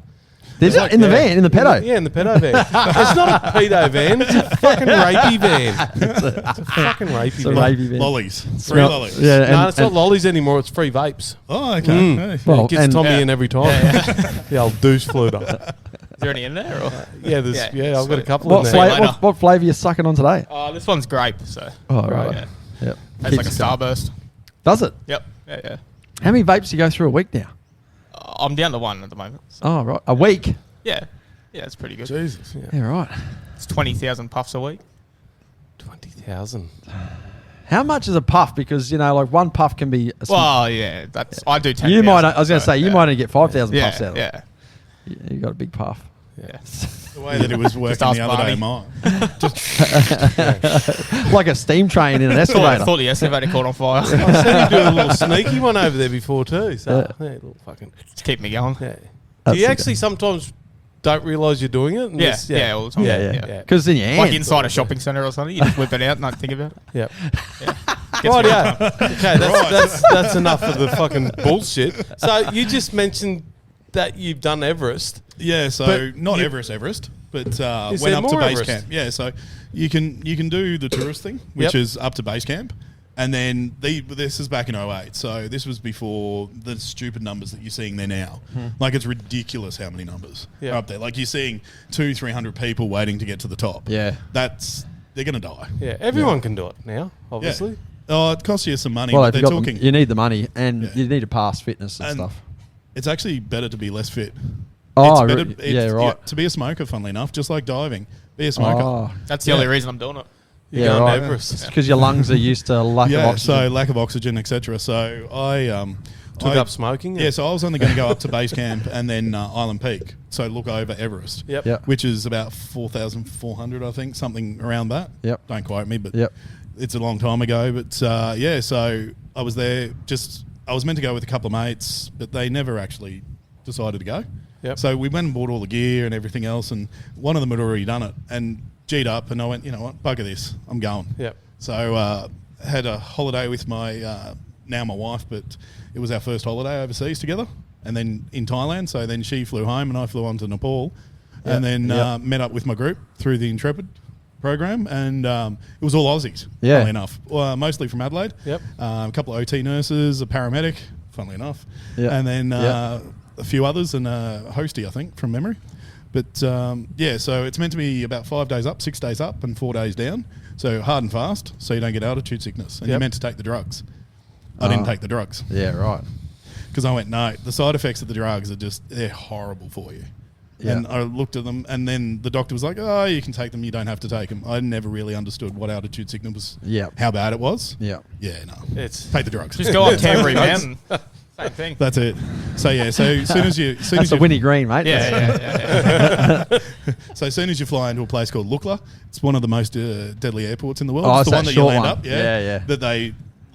Did you? In the van, in the pedo. Yeah, in the pedo van. It's not a pedo van. It's a fucking rapey van. It's a fucking rapey It's a van. ravey van. Lollies. Free Smell- lollies. Yeah, No, it's not lollies anymore. It's free vapes. Oh, okay. Hey. Well, It gets and- Tommy Yeah. in every time. The old douche fluter. Is there any in there? Or? Yeah, there's, Yeah, yeah, I've got a sweet. couple What in flavor? there. later. What flavor you sucking on today? Oh, this one's grape, so Oh, right. yeah. Yep. Tastes like a Keeps going. starburst. Does it? Yep. Yeah. How many vapes do you go through a week now? I'm down to one at the moment. So. Oh, right. A week? Yeah. Yeah, it's pretty good. Jesus. Yeah, right. It's 20,000 puffs a week. 20,000. How much is a puff? Because, like one puff can be... Well, yeah, that's I do 10,000. you might. I was going to so, say, you yeah. might only get 5,000 Yeah, puffs out of it. yeah, You got a big puff. yeah. The way that it was working ask the other day, Barney. mine. Like a steam train in an I excavator. thought the excavator caught on fire. I seen you do a little sneaky one over there before too. So, yeah, little fucking... Just keep me going. Yeah. That's Do you okay. actually sometimes don't realise you're doing it? And Yeah, just- yeah, all the time. Yeah. Because it's in your hands. Like inside a shopping centre or something, you just whip it out and not think about it. Yep. Gets Right, me- yeah. Okay, that's enough of the fucking bullshit. So you just mentioned that you've done Everest. Yeah, so But not you- Everest, but Is went there up to more base Everest? camp. Yeah, so you can do the tourist thing, which Yep. is up to base camp, and then this is back in 08. So this was before the stupid numbers that you're seeing there now. Like it's ridiculous how many numbers Yep. are up there. Like you're seeing 200-300 people waiting to get to the top. Yeah. They're gonna die. Yeah, everyone can do it now, Yeah. obviously. Oh, it costs you some money. Well, but if they're you, talking. you need the money and Yeah. you need to pass fitness and And stuff. It's actually better to be less fit. Oh, It's better, yeah, right. to be a smoker, funnily enough, just like diving, be a smoker. Oh, That's the only reason I'm doing it. You're yeah, going right. to Everest. Because your lungs are used to lack of Yeah, oxygen. so lack of oxygen, etc. So I Took up smoking. Yeah, so I was only going to go up to base camp and then Island Peak, so look over Everest. Yep. Yep. Which is about 4,400, I think, something around that. Yep. Don't quote me, but Yep. it's a long time ago. But yeah, so I was there. I was meant to go with a couple of mates, but they never actually decided to go. Yep. So we went and bought all the gear and everything else, and one of them had already done it and G'd up, and I went, you know what, bugger this, I'm going. Yep. So had a holiday with my now my wife, but it was our first holiday overseas together, and then in Thailand. So then she flew home and I flew on to Nepal, and then met up with my group through the Intrepid program, and it was all Aussies, Yeah. funnily enough, mostly from Adelaide. Yep. A couple of OT nurses, a paramedic, funnily enough, Yep. and then Yep. a few others and a hostie, I think, from memory. But yeah, so it's meant to be about 5 days up, 6 days up, and 4 days down. So hard and fast, so you don't get altitude sickness. And you're Yep. meant to take the drugs. I didn't take the drugs Yeah, right. because I went, no, the side effects of the drugs are they're horrible for you. Yeah. And I looked at them, and then the doctor was like, "Oh, you can take them. You don't have to take them." I never really understood what altitude sickness was. Yeah. How bad it was. Yeah. Yeah. No. It's Take the drugs. Just go up Canterbury Mountain. Same thing. That's it. So yeah. So as soon as you, That's the Winnie Green, mate. Yeah. So as soon as you fly into a place called Lukla, it's one of the most deadly airports in the world. Oh, it's it's the one that that you short land one. up. Yeah. That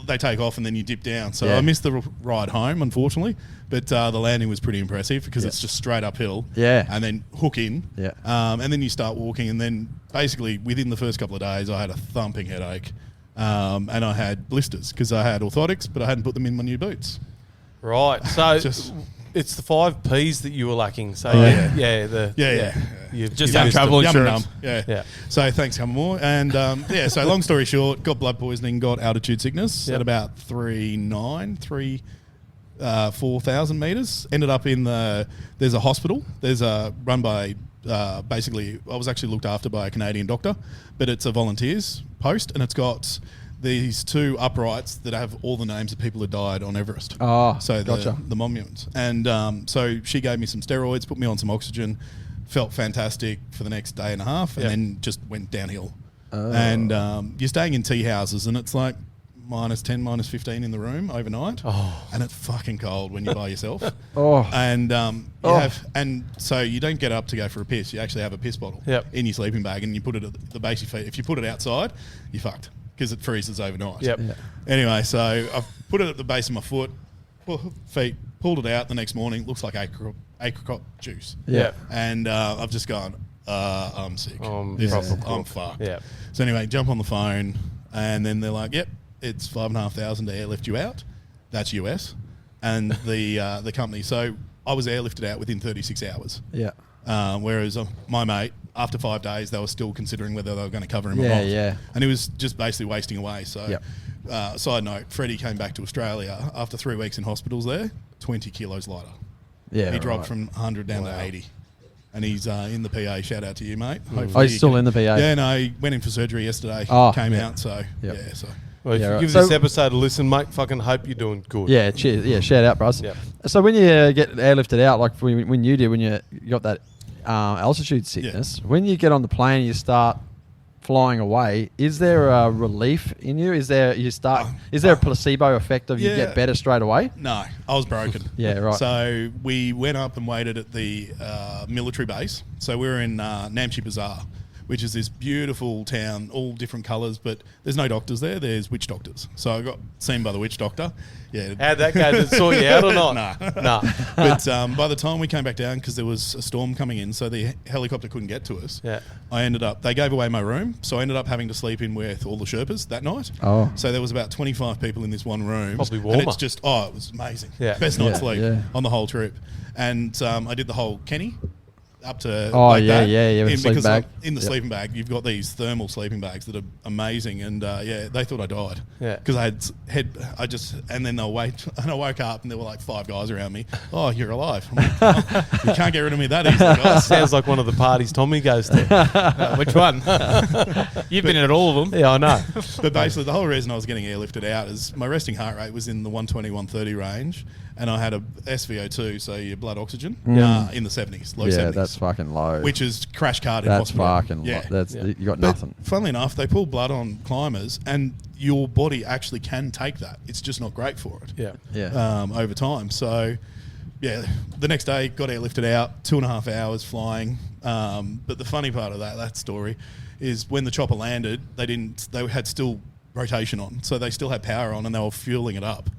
they take off and then you dip down. So Yeah. I missed the ride home, unfortunately. But the landing was pretty impressive because it's just straight uphill. Yeah. And then hook in. Yeah. And then you start walking, and then basically within the first couple of days, I had a thumping headache. And I had blisters because I had orthotics, but I hadn't put them in my new boots. right. So Just- it's the 5 Ps that you were lacking. So yeah. yeah. Just you have missed travel it. Yum and insurance. numb. Yeah. Yeah. So thanks, Hammermore. And so long story short, got blood poisoning, got altitude sickness Yep. at about 4,000 meters. Ended up in there's a hospital. There's a run by basically, I was actually looked after by a Canadian doctor, but it's a volunteers post, and it's got these 2 uprights that have all the names of people who died on Everest. Oh, so gotcha. the monuments. And so she gave me some steroids, put me on some oxygen, felt fantastic for the next day and a half, and Yep. then just went downhill. Oh. And you're staying in tea houses, and it's like -10, -15 in the room overnight. And it's fucking cold when you're by yourself. Oh. And so you don't get up to go for a piss. You actually have a piss bottle Yep. in your sleeping bag, and you put it at the base of your feet. If you put it outside, you're fucked because it freezes overnight. Yep. Yeah. Anyway, so I've put it at the base of my feet, pulled it out the next morning. Looks like apricot juice. Yeah. And I've just gone, I'm sick. I'm I'm fucked. Yeah. So anyway, jump on the phone, and then they're like, "Yep, it's $5,500 to airlift you out." That's US, and the company. So I was airlifted out within 36 hours. Yeah. Whereas my mate, after 5 days, they were still considering whether they were going to cover him or Yeah, not. yeah. And he was just basically wasting away. So, Yep. Side note, Freddie came back to Australia after 3 weeks in hospitals there, 20 kilos lighter. Yeah. He dropped right. from 100 down to 80. And he's in the PA. Shout out to you, mate. Hopefully Oh, he's you still can- in the PA? Yeah, no, he went in for surgery yesterday. Oh, came yeah. out, so Yep. yeah, so. Well, if Yeah, you right. give So- this episode a listen, mate, fucking hope you're doing good. Yeah, cheers. Yeah, shout out, bros. Yep. So when you get airlifted out, like when you did, when you got that altitude sickness, when you get on the plane and you start flying away, is there a relief in you? Is there a placebo effect of you Yeah. get better straight away? No, I was broken. Yeah, right. So we went up and waited at the military base. So we were in Namche Bazaar, which is this beautiful town, all different colours, but there's no doctors there. There's witch doctors. So I got seen by the witch doctor. Yeah. How'd that go? Did it sort you out or not? Nah. No. But by the time we came back down, because there was a storm coming in, so the helicopter couldn't get to us. Yeah. They gave away my room, so I ended up having to sleep in with all the Sherpas that night. Oh. So there was about 25 people in this one room. Probably And warmer. it's just, it was amazing. Yeah. Best night's Yeah, sleep yeah. on the whole trip. And I did the whole Kenny up to Oh, like yeah, that. yeah, with the sleeping because bag. in the Yep. sleeping bag, you've got these thermal sleeping bags that are amazing. And they thought I died. Yeah. Because and then and I woke up and there were like 5 guys around me. Oh, you're alive. I'm like, "Oh, you can't get rid of me that easily, guys. Sounds like one of the parties Tommy goes to. Which one? You've been in at all of them. Yeah, I know. But basically, the whole reason I was getting airlifted out is my resting heart rate was in the 120, 130 range, and I had a SVO2, so your blood oxygen, in the 70s, low 70s. Yeah, that's fucking low. Which is crash card in that's hospital. fucking Yeah. low. That's Yeah. you got But nothing. funnily enough, they pull blood on climbers, and your body actually can take that. It's just not great for it. Yeah. Yeah. Over time. So, yeah, the next day got airlifted out, 2.5 hours flying. But the funny part of that story is when the chopper landed, they had still rotation on, so they still had power on, and they were fueling it up.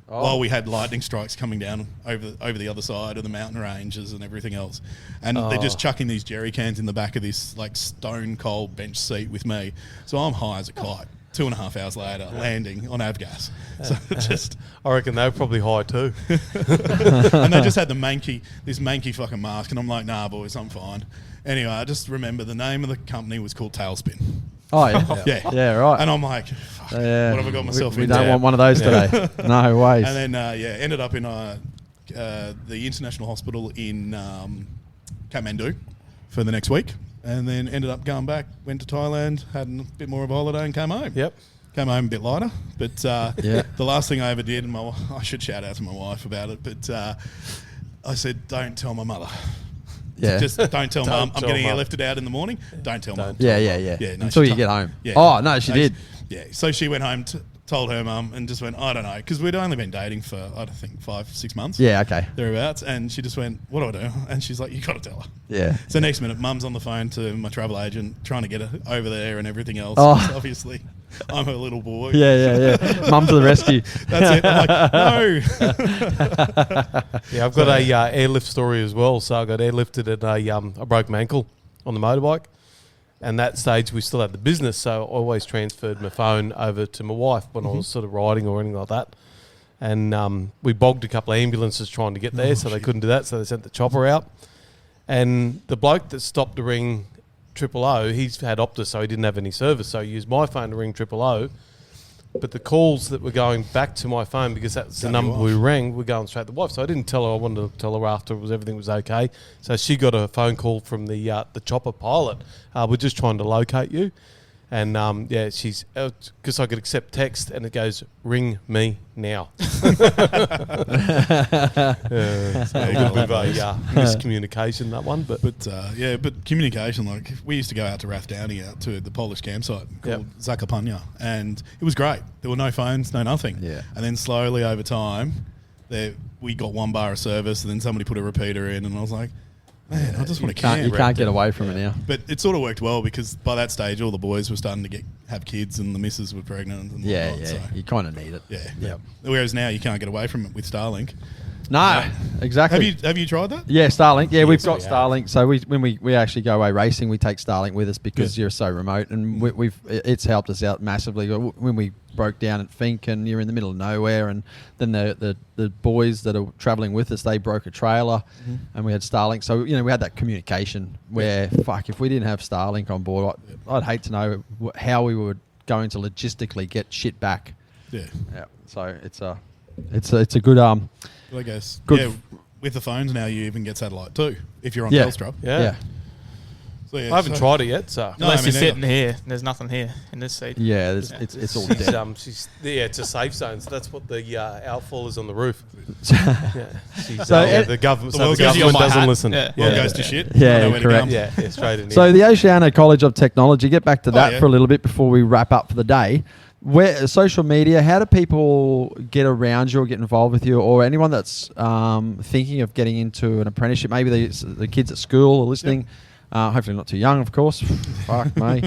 While we had lightning strikes coming down over the other side of the mountain ranges and everything else. And they're just chucking these jerry cans in the back of this like stone cold bench seat with me. So I'm high as a kite. 2.5 hours later, landing on Avgas. So just, I reckon they were probably high too. and they just had this manky fucking mask, and I'm like, nah, boys, I'm fine. Anyway, I just remember the name of the company was called Tailspin. Oh yeah. Yeah. Yeah, right. And I'm like, fuck, what have I got myself we into? don't want one of those today. No ways. And then, ended up in the International Hospital in Kathmandu for the next week. And then ended up going back, went to Thailand, had a bit more of a holiday and came home. Yep. Came home a bit lighter. But Yeah. the last thing I ever did, and I should shout out to my wife about it, but I said, don't tell my mother. Yeah. Just don't tell mum. I'm tell getting mum. airlifted out in the morning. Don't tell mum. Yeah. Yeah, no, Until she you get told- home. Yeah. Oh, no, she did. Yeah. So she went home, told her mum, and just went, I don't know, because we'd only been dating for, I think, 5-6 months. Yeah, okay. Thereabouts. And she just went, what do I do? And she's like, you got to tell her. Yeah. So next minute, mum's on the phone to my travel agent, trying to get her over there and everything else. Oh. 'Cause obviously, I'm her little boy. Yeah. Mum to the rescue. That's it. I'm like, no. Yeah, I've got a airlift story as well. So I got airlifted and I broke my ankle on the motorbike. And that stage we still had the business, so I always transferred my phone over to my wife when I was sort of riding or anything like that. And we bogged a couple of ambulances trying to get there, so they couldn't do that, so they sent the chopper out. And the bloke that stopped to ring 000, he's had Optus, so he didn't have any service, so he used my phone to ring 000. But the calls that were going back to my phone, because that's the number we rang, were going straight to the wife. So I didn't tell her. I wanted to tell her after everything was okay. So she got a phone call from the chopper pilot. We're just trying to locate you. And she's because I could accept text, and it goes, "Ring me now." So a little bit of a miscommunication, that one, but but communication, like we used to go out to Rathdowney, out to the Polish campsite called Zakopane, and it was great. There were no phones, no nothing. Yeah. And then slowly over time, we got one bar of service, and then somebody put a repeater in, and I was like, man, I just want to camp. You can't get away from it now. But it sort of worked well because by that stage, all the boys were starting to have kids, and the missus were pregnant. And Yeah. whatnot, so, You kind of need it. yeah. Whereas now you can't get away from it with Starlink. No, exactly. Have you tried that? Yeah, Starlink. Yeah, we've got we have. Starlink. So when we actually go away racing, we take Starlink with us because you're so remote, and it's helped us out massively. When we broke down at Fink, and you're in the middle of nowhere, and then the boys that are travelling with us, they broke a trailer, and we had Starlink. So we had that communication where if we didn't have Starlink on board, I'd hate to know how we were going to logistically get shit back. Yeah. Yeah. So it's a good I guess. Good. Yeah, with the phones now, you even get satellite too if you're on Yeah. Telstra. yeah. So, yeah, I haven't tried it yet, so. No, Unless I you're mean, sitting here, there's nothing here in this seat. Yeah, it's all She's, dead. it's a safe zone, so that's what the outfall is on the roof. She's, So, the government, well, the gives you government my doesn't hat. listen. Yeah. Well, it goes to shit. Yeah, I know where to correct. come. Yeah, straight in So here. the Oceania College of Technology, get back to that yeah. for a little bit before we wrap up for the day. Where social media, how do people get around you or get involved with you, or anyone that's thinking of getting into an apprenticeship? Maybe the kids at school are listening. Hopefully not too young, of course. Fuck me.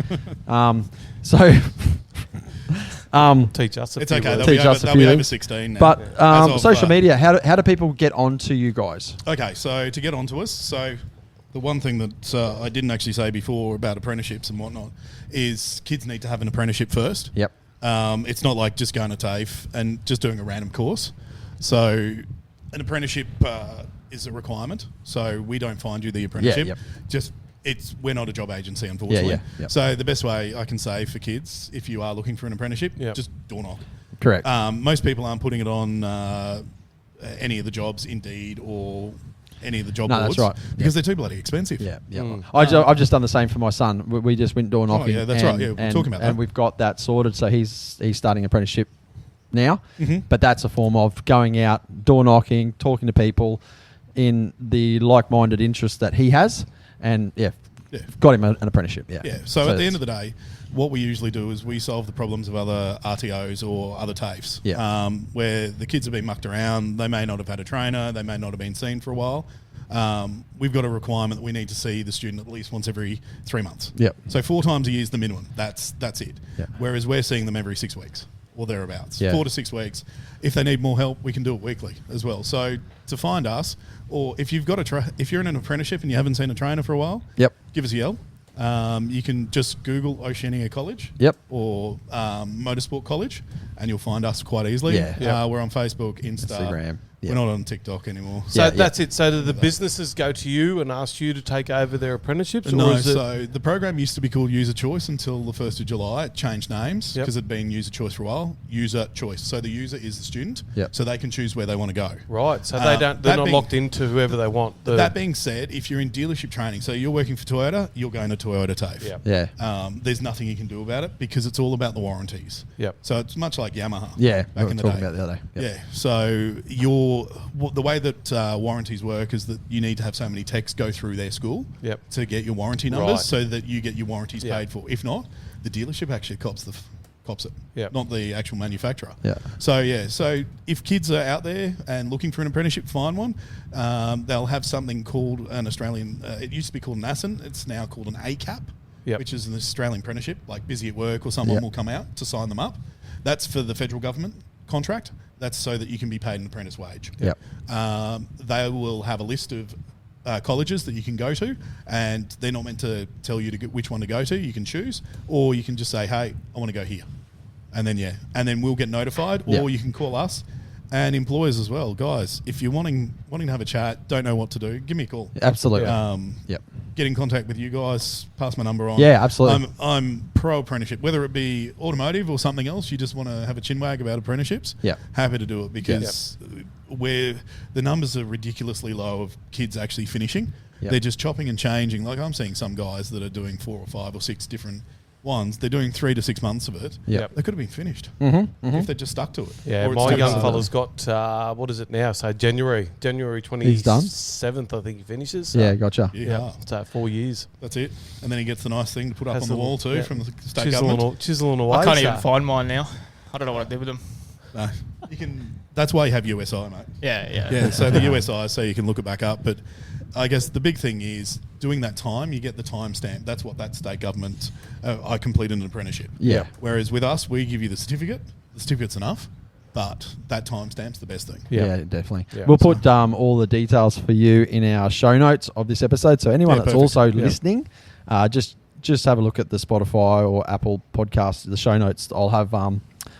Teach us a It's few okay. words. They'll be over 16 now. But As of, social media, how do people get onto you guys? Okay, so to get onto us, so the one thing that I didn't actually say before about apprenticeships and whatnot is kids need to have an apprenticeship first. Yep. It's not like just going to TAFE and just doing a random course. So an apprenticeship is a requirement. So we don't find you the apprenticeship. yep. We're not a job agency, unfortunately. Yep. So the best way I can say for kids, if you are looking for an apprenticeship, Yep. just door knock. Correct. Most people aren't putting it on any of the jobs, Indeed, or any of the job No, boards. that's right. Because they're too bloody expensive. Yeah. Mm. I've just done the same for my son. We just went door knocking. yeah, that's right. Yeah, we're talking about that. And we've got that sorted. So he's starting apprenticeship now. Mhm. But that's a form of going out, door knocking, talking to people in the like-minded interest that he has, and got him an apprenticeship. Yeah. Yeah. So at the end of the day, what we usually do is we solve the problems of other RTOs or other TAFEs. Yeah. Where the kids have been mucked around, they may not have had a trainer, they may not have been seen for a while. We've got a requirement that we need to see the student at least once every 3 months. Yep. So 4 times a year is the minimum. That's it. Yeah. Whereas we're seeing them every 6 weeks or thereabouts. Yeah. 4 to 6 weeks. If they need more help, we can do it weekly as well. So to find us, or if you've got if you're in an apprenticeship and you haven't seen a trainer for a while, Yep. give us a yell. You can just Google Oceania College Yep. or Motorsport College, and you'll find us quite easily. Yeah. We're on Facebook, Instagram. Yeah. We're not on TikTok anymore. So Yeah, that's it. So do the businesses go to you and ask you to take over their apprenticeships? No, or is it so the program used to be called User Choice until the 1st of July. It changed names Yep. because it'd been User Choice for a while. User Choice. So the user is the student, Yep. so they can choose where they want to go. right? So they're that not being- locked into whoever they want. That being said, if you're in dealership training, so you're working for Toyota, you're going to Toyota TAFE. Yeah. Yeah. There's nothing you can do about it because it's all about the warranties. Yep. So it's much like Yamaha. Yeah. Back We in were the talking day. about the other day. Yep. Yeah. So your the way that warranties work is that you need to have so many techs go through their school to get your warranty numbers, Right. so that you get your warranties paid for. If not, the dealership actually cops it, not the actual manufacturer. Yeah. So if kids are out there and looking for an apprenticeship, find one. They'll have something called an Australian. It used to be called an ASIN. It's now called an ACAP, which is an Australian apprenticeship. Like Busy at Work or someone will come out to sign them up. That's for the federal government contract. That's so that you can be paid an apprentice wage. Yep. They will have a list of colleges that you can go to, and they're not meant to tell you which one to go to. You can choose, or you can just say, hey, I want to go here. And then we'll get notified, or you can call us. And employers as well. Guys, if you're wanting to have a chat, don't know what to do, give me a call. Absolutely. Get in contact with you guys, pass my number on. Yeah, absolutely. I'm pro apprenticeship, whether it be automotive or something else. You just want to have a chinwag about apprenticeships. Yeah. Happy to do it, because where the numbers are ridiculously low of kids actually finishing. They're just chopping and changing. Like, I'm seeing some guys that are doing 4 or 5 or 6 different ones. They're doing 3 to 6 months of it. Yep. They could have been finished if they just stuck to it. Yeah, Or it's my too young hard. fella's got, what is it now? So January He's done? 27th, I think he finishes. So, Yeah, gotcha. Yeah. So 4 years. That's it. And then he gets the nice thing to put up Has on the the wall little- too from the state Chiseling, government. chiseling away. I can't so- even find mine now. I don't know what I did with them. No, you can. That's why you have USI, mate. Yeah. So the USI, so you can look it back up. But I guess the big thing is doing that time. You get the time stamp. That's what that state government. I completed an apprenticeship. Yeah. Whereas with us, we give you the certificate. The certificate's enough, but that time stamp's the best thing. Yeah, definitely. Yeah. We'll put all the details for you in our show notes of this episode. So anyone Yeah, that's perfect. also listening, just have a look at the Spotify or Apple podcast, the show notes. I'll have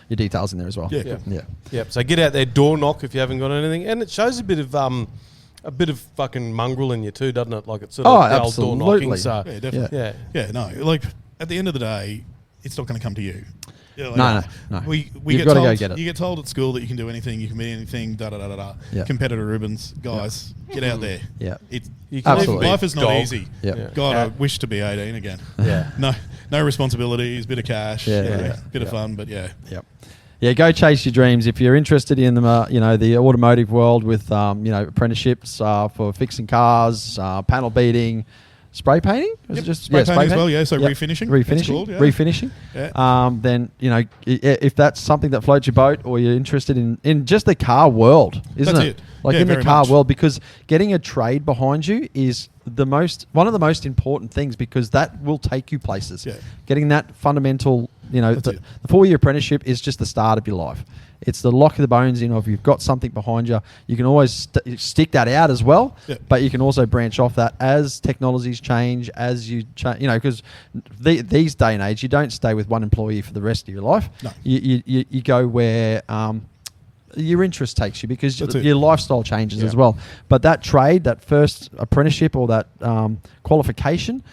your details in there as well. Yeah. Yeah. Cool. Yeah. Yep. So get out there, door knock if you haven't got anything, and it shows a bit of fucking mongrel in you too, doesn't it? Like it's sort of the old door knocking. absolutely. So Yeah, definitely. yeah. Yeah, no. Like at the end of the day, it's not going to come to you. Yeah, like, No. We You've get gotta told, go get it. You get told at school that you can do anything, you can be anything. Da da da da da. Yeah. Competitor ribbons, guys, get out there. Yeah. You can Absolutely. Life is not Dog. easy. Yeah. God, I wish to be 18 again. Yeah. No responsibilities, bit of cash, Yeah. bit of fun, but yeah. Yep. Yeah, go chase your dreams. If you're interested in the automotive world with apprenticeships for fixing cars, panel beating, spray painting. Is it just Spray painting as well, yeah. So refinishing. It's refinishing, called, yeah. refinishing. Yeah. Then if that's something that floats your boat, or you're interested in just the car world, isn't That's it? it. Like Yeah, in the very car much. world, because getting a trade behind you is one of the most important things, because that will take you places. Yeah. Getting that fundamental, That's the it. 4-year apprenticeship is just the start of your life. It's the lock of the bones in of you've got something behind you. You can always stick that out as well, Yeah. but you can also branch off that as technologies change, as you change, because these day and age, you don't stay with one employee for the rest of your life. No. You go where your interest takes you, because That's it. your lifestyle changes Yeah. as well. But that trade, that first apprenticeship or that qualification,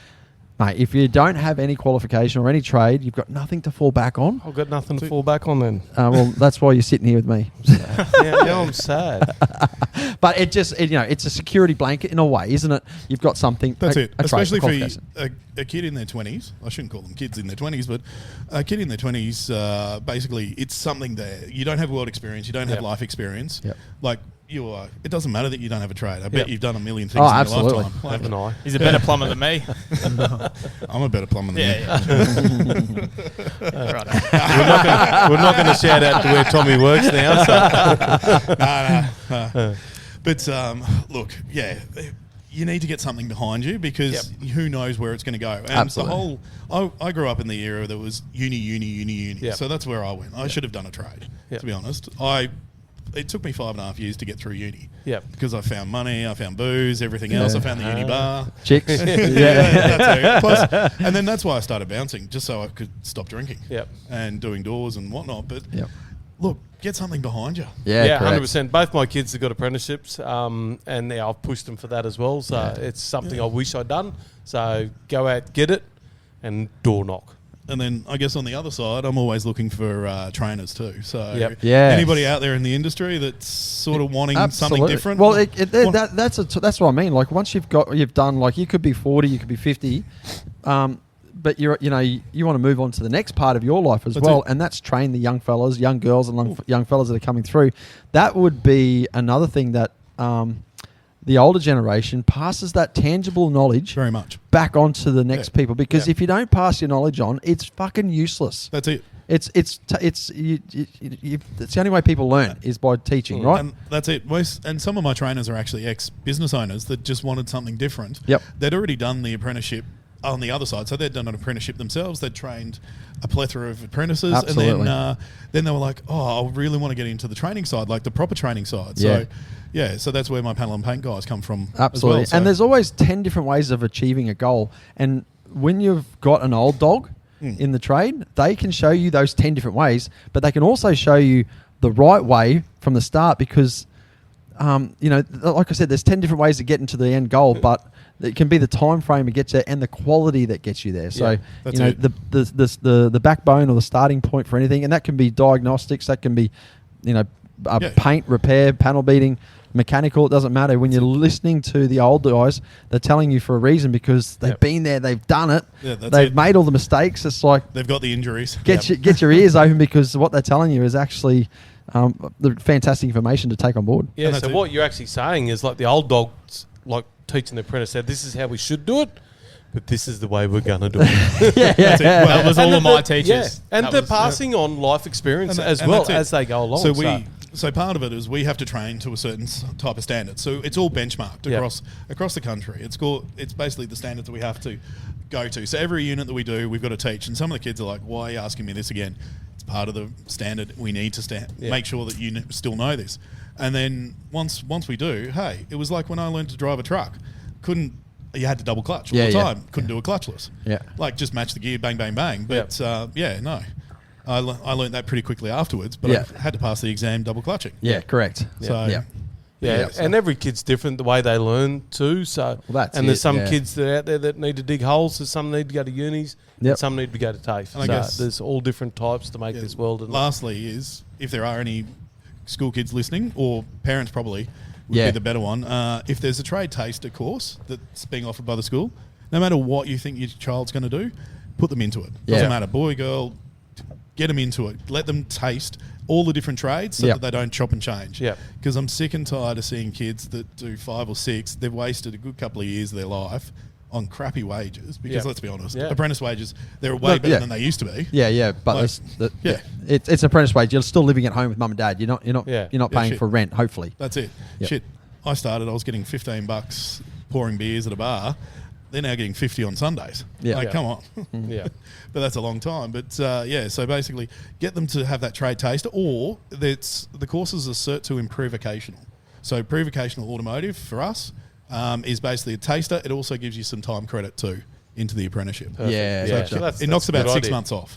mate, if you don't have any qualification or any trade, you've got nothing to fall back on. I've got nothing to fall back on then. Well, that's why you're sitting here with me. yeah, I'm sad. But it's a security blanket in a way, isn't it? You've got something. That's it. a trade, Especially a for qualification. a kid in their 20s. I shouldn't call them kids in their 20s, but a kid in their 20s, basically, it's something there. You don't have world experience. You don't have Yep. life experience. Yep. Like, it doesn't matter that you don't have a trade. I bet Yep. you've done a million things Oh, in absolutely. your lifetime. Haven't I? He's a better plumber than me. I'm a better plumber than you. Yeah. We're not going to shout out to where Tommy works now. So. No. But look, yeah, you need to get something behind you, because who knows where it's going to go. And Absolutely. I grew up in the era that was uni. Yep. So that's where I went. I should have done a trade, Yep. to be honest. It took me 5.5 years to get through uni. Yep. Because I found money, I found booze, everything else. I found the uni bar. Chicks. That's Plus, and then that's why I started bouncing, just so I could stop drinking. Yep. And doing doors and whatnot. But Yep. look, get something behind you. Yeah, correct. 100%. Both my kids have got apprenticeships, and now I've pushed them for that as well. So it's something I wish I'd done. So go out, get it, and door knock. And then I guess on the other side, I'm always looking for trainers too. So Yep. Yes. anybody out there in the industry that's sort of wanting something Absolutely. different. Well, that's what I mean. Like once you've done, like you could be 40, you could be 50. but you want to move on to the next part of your life as That's well, it. and that's train the young fellas, young girls, and young fellas that are coming through. That would be another thing that the older generation passes that tangible knowledge Very much. back onto the next people, because if you don't pass your knowledge on, it's fucking useless. That's it. It's the only way people learn is by teaching, right? And that's it. And some of my trainers are actually ex-business owners that just wanted something different. Yep. They'd already done the apprenticeship on the other side, so they'd done an apprenticeship themselves. They'd trained a plethora of apprentices, Absolutely. and then they were like, "Oh, I really want to get into the training side, like the proper training side." Yeah. So, yeah, so that's where my panel and paint guys come from. Absolutely. as well. And there's always 10 different ways of achieving a goal. And when you've got an old dog in the trade, they can show you those 10 different ways, but they can also show you the right way from the start, because, like I said, there's 10 different ways to get into the end goal, but it can be the time frame to get you and the quality that gets you there. So, that's the backbone or the starting point for anything, and that can be diagnostics, that can be, paint, repair, panel beating, mechanical, it doesn't matter. When you're listening to the old guys, they're telling you for a reason, because they've been there, they've done it, they've made all the mistakes. It's like they've got the injuries. Get your ears open, because what they're telling you is actually the fantastic information to take on board. Yeah, so what you're actually saying is, like, the old dogs, like, teaching the apprentice, said, this is how we should do it, but this is the way we're going to do it. That was all of my teachers. Yeah. And That they're was- passing on life experience And as and well that's it. as they go along. So part of it is we have to train to a certain type of standard. So it's all benchmarked across the country. It's basically the standards that we have to go to. So every unit that we do, we've got to teach. And some of the kids are like, "Why are you asking me this again?" It's part of the standard. We need to make sure that you still know this. And then once we do, hey, it was like when I learned to drive a truck. You had to double clutch all the time. Couldn't do a clutchless. Yeah. Like just match the gear, bang, bang, bang. But no. I learned that pretty quickly afterwards, but I had to pass the exam double clutching. Yeah, correct. So and every kid's different the way they learn too. So there's some kids that are out there that need to dig holes. There's some need to go to unis. And some need to go to TAFE. And I guess there's all different types to make this world. Lastly, is if there are any school kids listening, or parents probably would be the better one. If there's a trade taster course that's being offered by the school, no matter what you think your child's going to do, put them into it. Doesn't matter, boy, girl. Get them into it. Let them taste all the different trades so that they don't chop and change. Because I'm sick and tired of seeing kids that do 5 or 6. They've wasted a good couple of years of their life on crappy wages. Because let's be honest, apprentice wages, they're way better than they used to be. But it's apprentice wage. You're still living at home with mum and dad. You're not paying for rent. Hopefully, that's it. Shit, I was getting $15 pouring beers at a bar. They're now getting 50 on Sundays. Come on. But that's a long time. But so basically get them to have that trade taste, or the courses are cert to improvocational. So provocational automotive for us is basically a taster. It also gives you some time credit too into the apprenticeship. So it knocks about 6 months off.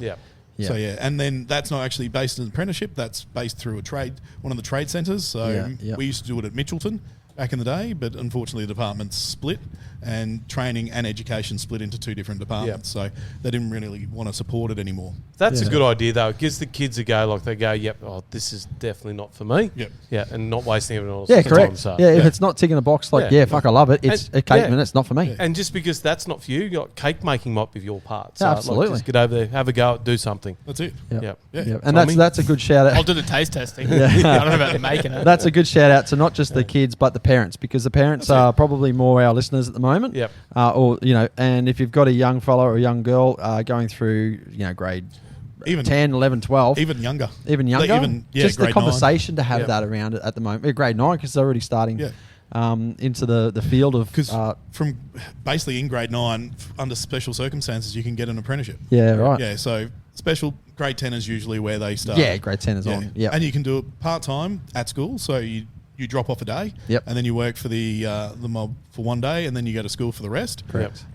So and then that's not actually based in an apprenticeship. That's based through one of the trade centres. So we used to do it at Mitchelton back in the day, but unfortunately the departments split, and training and education split into 2 different departments. So they didn't really want to support it anymore. That's a good idea, though. It gives the kids a go. Like, they go, this is definitely not for me. And not wasting everyone else's time. Correct. So. If it's not ticking a box, fuck, I love it. It's a cake, and it's not for me. And just because that's not for you, cake making might be your part. So absolutely. Just get over there, have a go, do something. That's it. And that's a good shout out. I'll do the taste testing. I don't know about the making it. That's a good shout out to not just the kids, but the parents, because the parents are probably more our listeners at the moment. And if you've got a young fella or a young girl going through, grade even 10, 11, 12. Even younger. Just the grade conversation to have that around it at the moment. Grade 9, because they're already starting into the field of... Because from basically in grade 9, under special circumstances, you can get an apprenticeship. So special grade 10 is usually where they start. Grade 10 is on. And you can do it part-time at school, so you drop off a day, and then you work for the mob for one day, and then you go to school for the rest. Correct.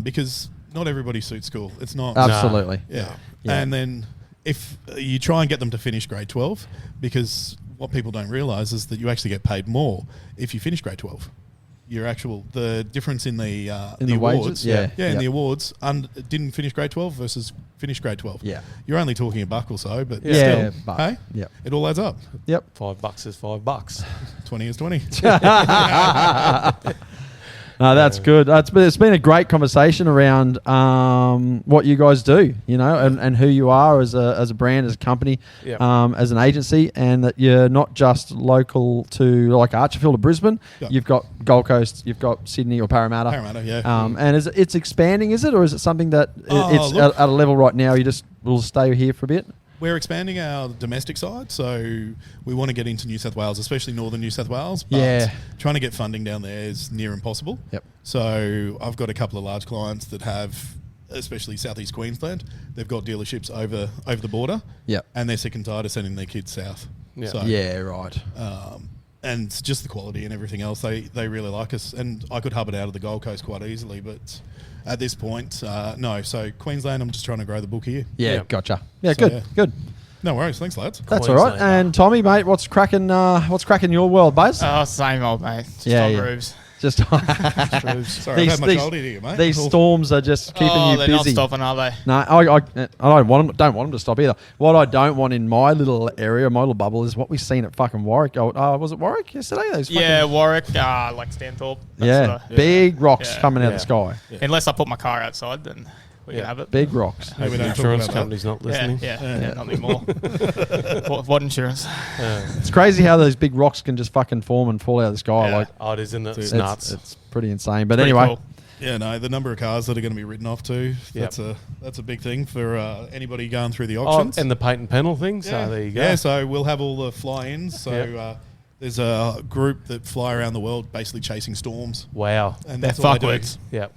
Because not everybody suits school. It's not... Absolutely. And then if you try and get them to finish grade 12, because what people don't realise is that you actually get paid more if you finish grade 12. The difference in the awards, wages? in the awards, didn't finish grade 12 versus finished grade 12. You're only talking $1 or so, but still, hey, it all adds up. $5 is $5. 20 is 20. No, that's good. It's been a great conversation around what you guys do, and who you are as a brand, as a company, as an agency, and that you're not just local to like Archerfield or Brisbane. Yep. You've got Gold Coast, you've got Sydney or Parramatta. Parramatta, yeah. And it's expanding, is it, or is it something that it's look, at a level right now? You just will stay here for a bit. We're expanding our domestic side, so we want to get into New South Wales, especially northern New South Wales. But trying to get funding down there is near impossible. Yep. So I've got a couple of large clients that have, especially Southeast Queensland, they've got dealerships over the border. Yep. And they're sick and tired of sending their kids south. Yeah. So, Right. and just the quality and everything else, they really like us. And I could hub it out of the Gold Coast quite easily, but at this point, no. So Queensland, I'm just trying to grow the book here. Yeah, gotcha. Yeah, good, good. No worries, thanks, lads. That's all right. And Tommy, mate, what's cracking? What's cracking your world, Buzz? Oh, same old, mate. Just on roofs. Just Sorry, I've had my shoulder here, mate. These storms are just keeping you busy. They're not stopping, are they? No, I don't want them to stop either. What I don't want in my little area, my little bubble, is what we've seen at fucking Warwick. Was it Warwick yesterday? Warwick, like Stanthorpe. Big rocks coming out of the sky. Yeah. Unless I put my car outside, then we can have it. Big rocks. Maybe The insurance company's not listening. Yeah, not anymore. What insurance? It's crazy how those big rocks can just fucking form and fall out of the sky. Yeah. Like, it is, isn't it? It's nuts. It's pretty insane. But Pretty anyway. cool. Yeah, no, the number of cars that are going to be written off too. That's a big thing for anybody going through the auctions. And the patent panel thing. So there you go. Yeah, so we'll have all the fly-ins. So there's a group that fly around the world basically chasing storms. Wow. And They're that's all they do. fuckwits. Yep.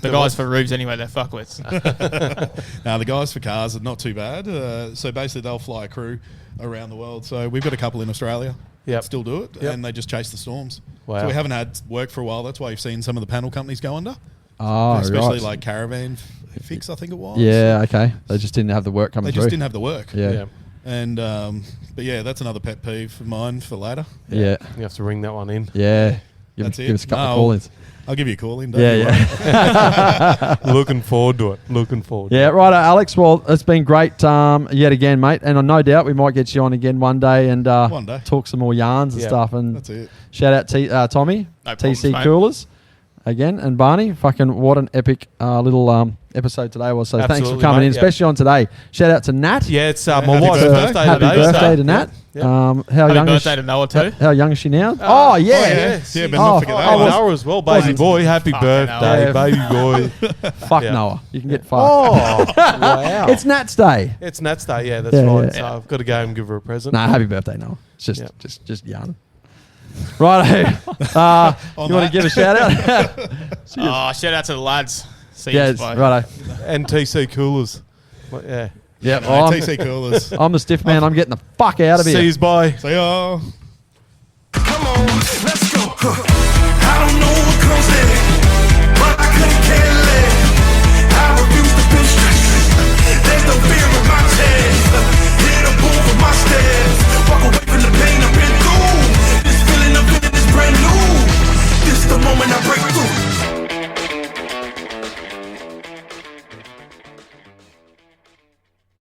The guys for roofs anyway, they're fuckwits. Now, the guys for cars are not too bad. So basically they'll fly a crew around the world. So we've got a couple in Australia that still do it, and they just chase the storms. Wow. So we haven't had work for a while. That's why you've seen some of the panel companies go under. Oh, especially right. like Caravan Fix, I think it was. Yeah, okay. They just didn't have the work coming They through. just didn't have the work. Yeah. And but yeah, that's another pet peeve of mine for later. Yeah. You have to ring that one in. Yeah. Give That's us a couple of No, call-ins. I'll give you a call in. Looking forward to it. Yeah, right, Alex. Well, it's been great yet again, mate. And no doubt we might get you on again one day and talk some more yarns and stuff. And That's it. shout out Tommy, No problems, TC mate. Coolers, again, and Barney. Fucking what an epic little episode today was. So thanks for Absolutely, coming mate, in, especially on today. Shout out to Nat. Yeah, it's my Happy wife's birthday. birthday Happy today. birthday so- to Nat. Yeah. How Happy young birthday is to Noah too. How young is she now? Oh, yeah. yes. Yeah, but not forget that Oh, one. Noah as well, baby boy. Happy Fucking birthday, hell. baby boy. Fuck Yeah. Noah. You can get fucked. Oh, wow. It's Nat's Day. It's Nat's Day, yeah, that's Yeah, right. yeah. So I've got to go and give her a present. Nah, happy birthday, Noah. It's just Yeah. just yarn. Right. You want to give a shout out? Oh, shout out to the lads. See Yeah, you, it's, bye. righto. And TC Coolers. Well, yeah. Yeah, No, TC Coolers. I'm the stiff man. I'm getting the fuck out of See here. yous, bye. See ya. Come on, let's go. I don't know what comes next, but I couldn't care less. I refuse to be stressed. There's no fear.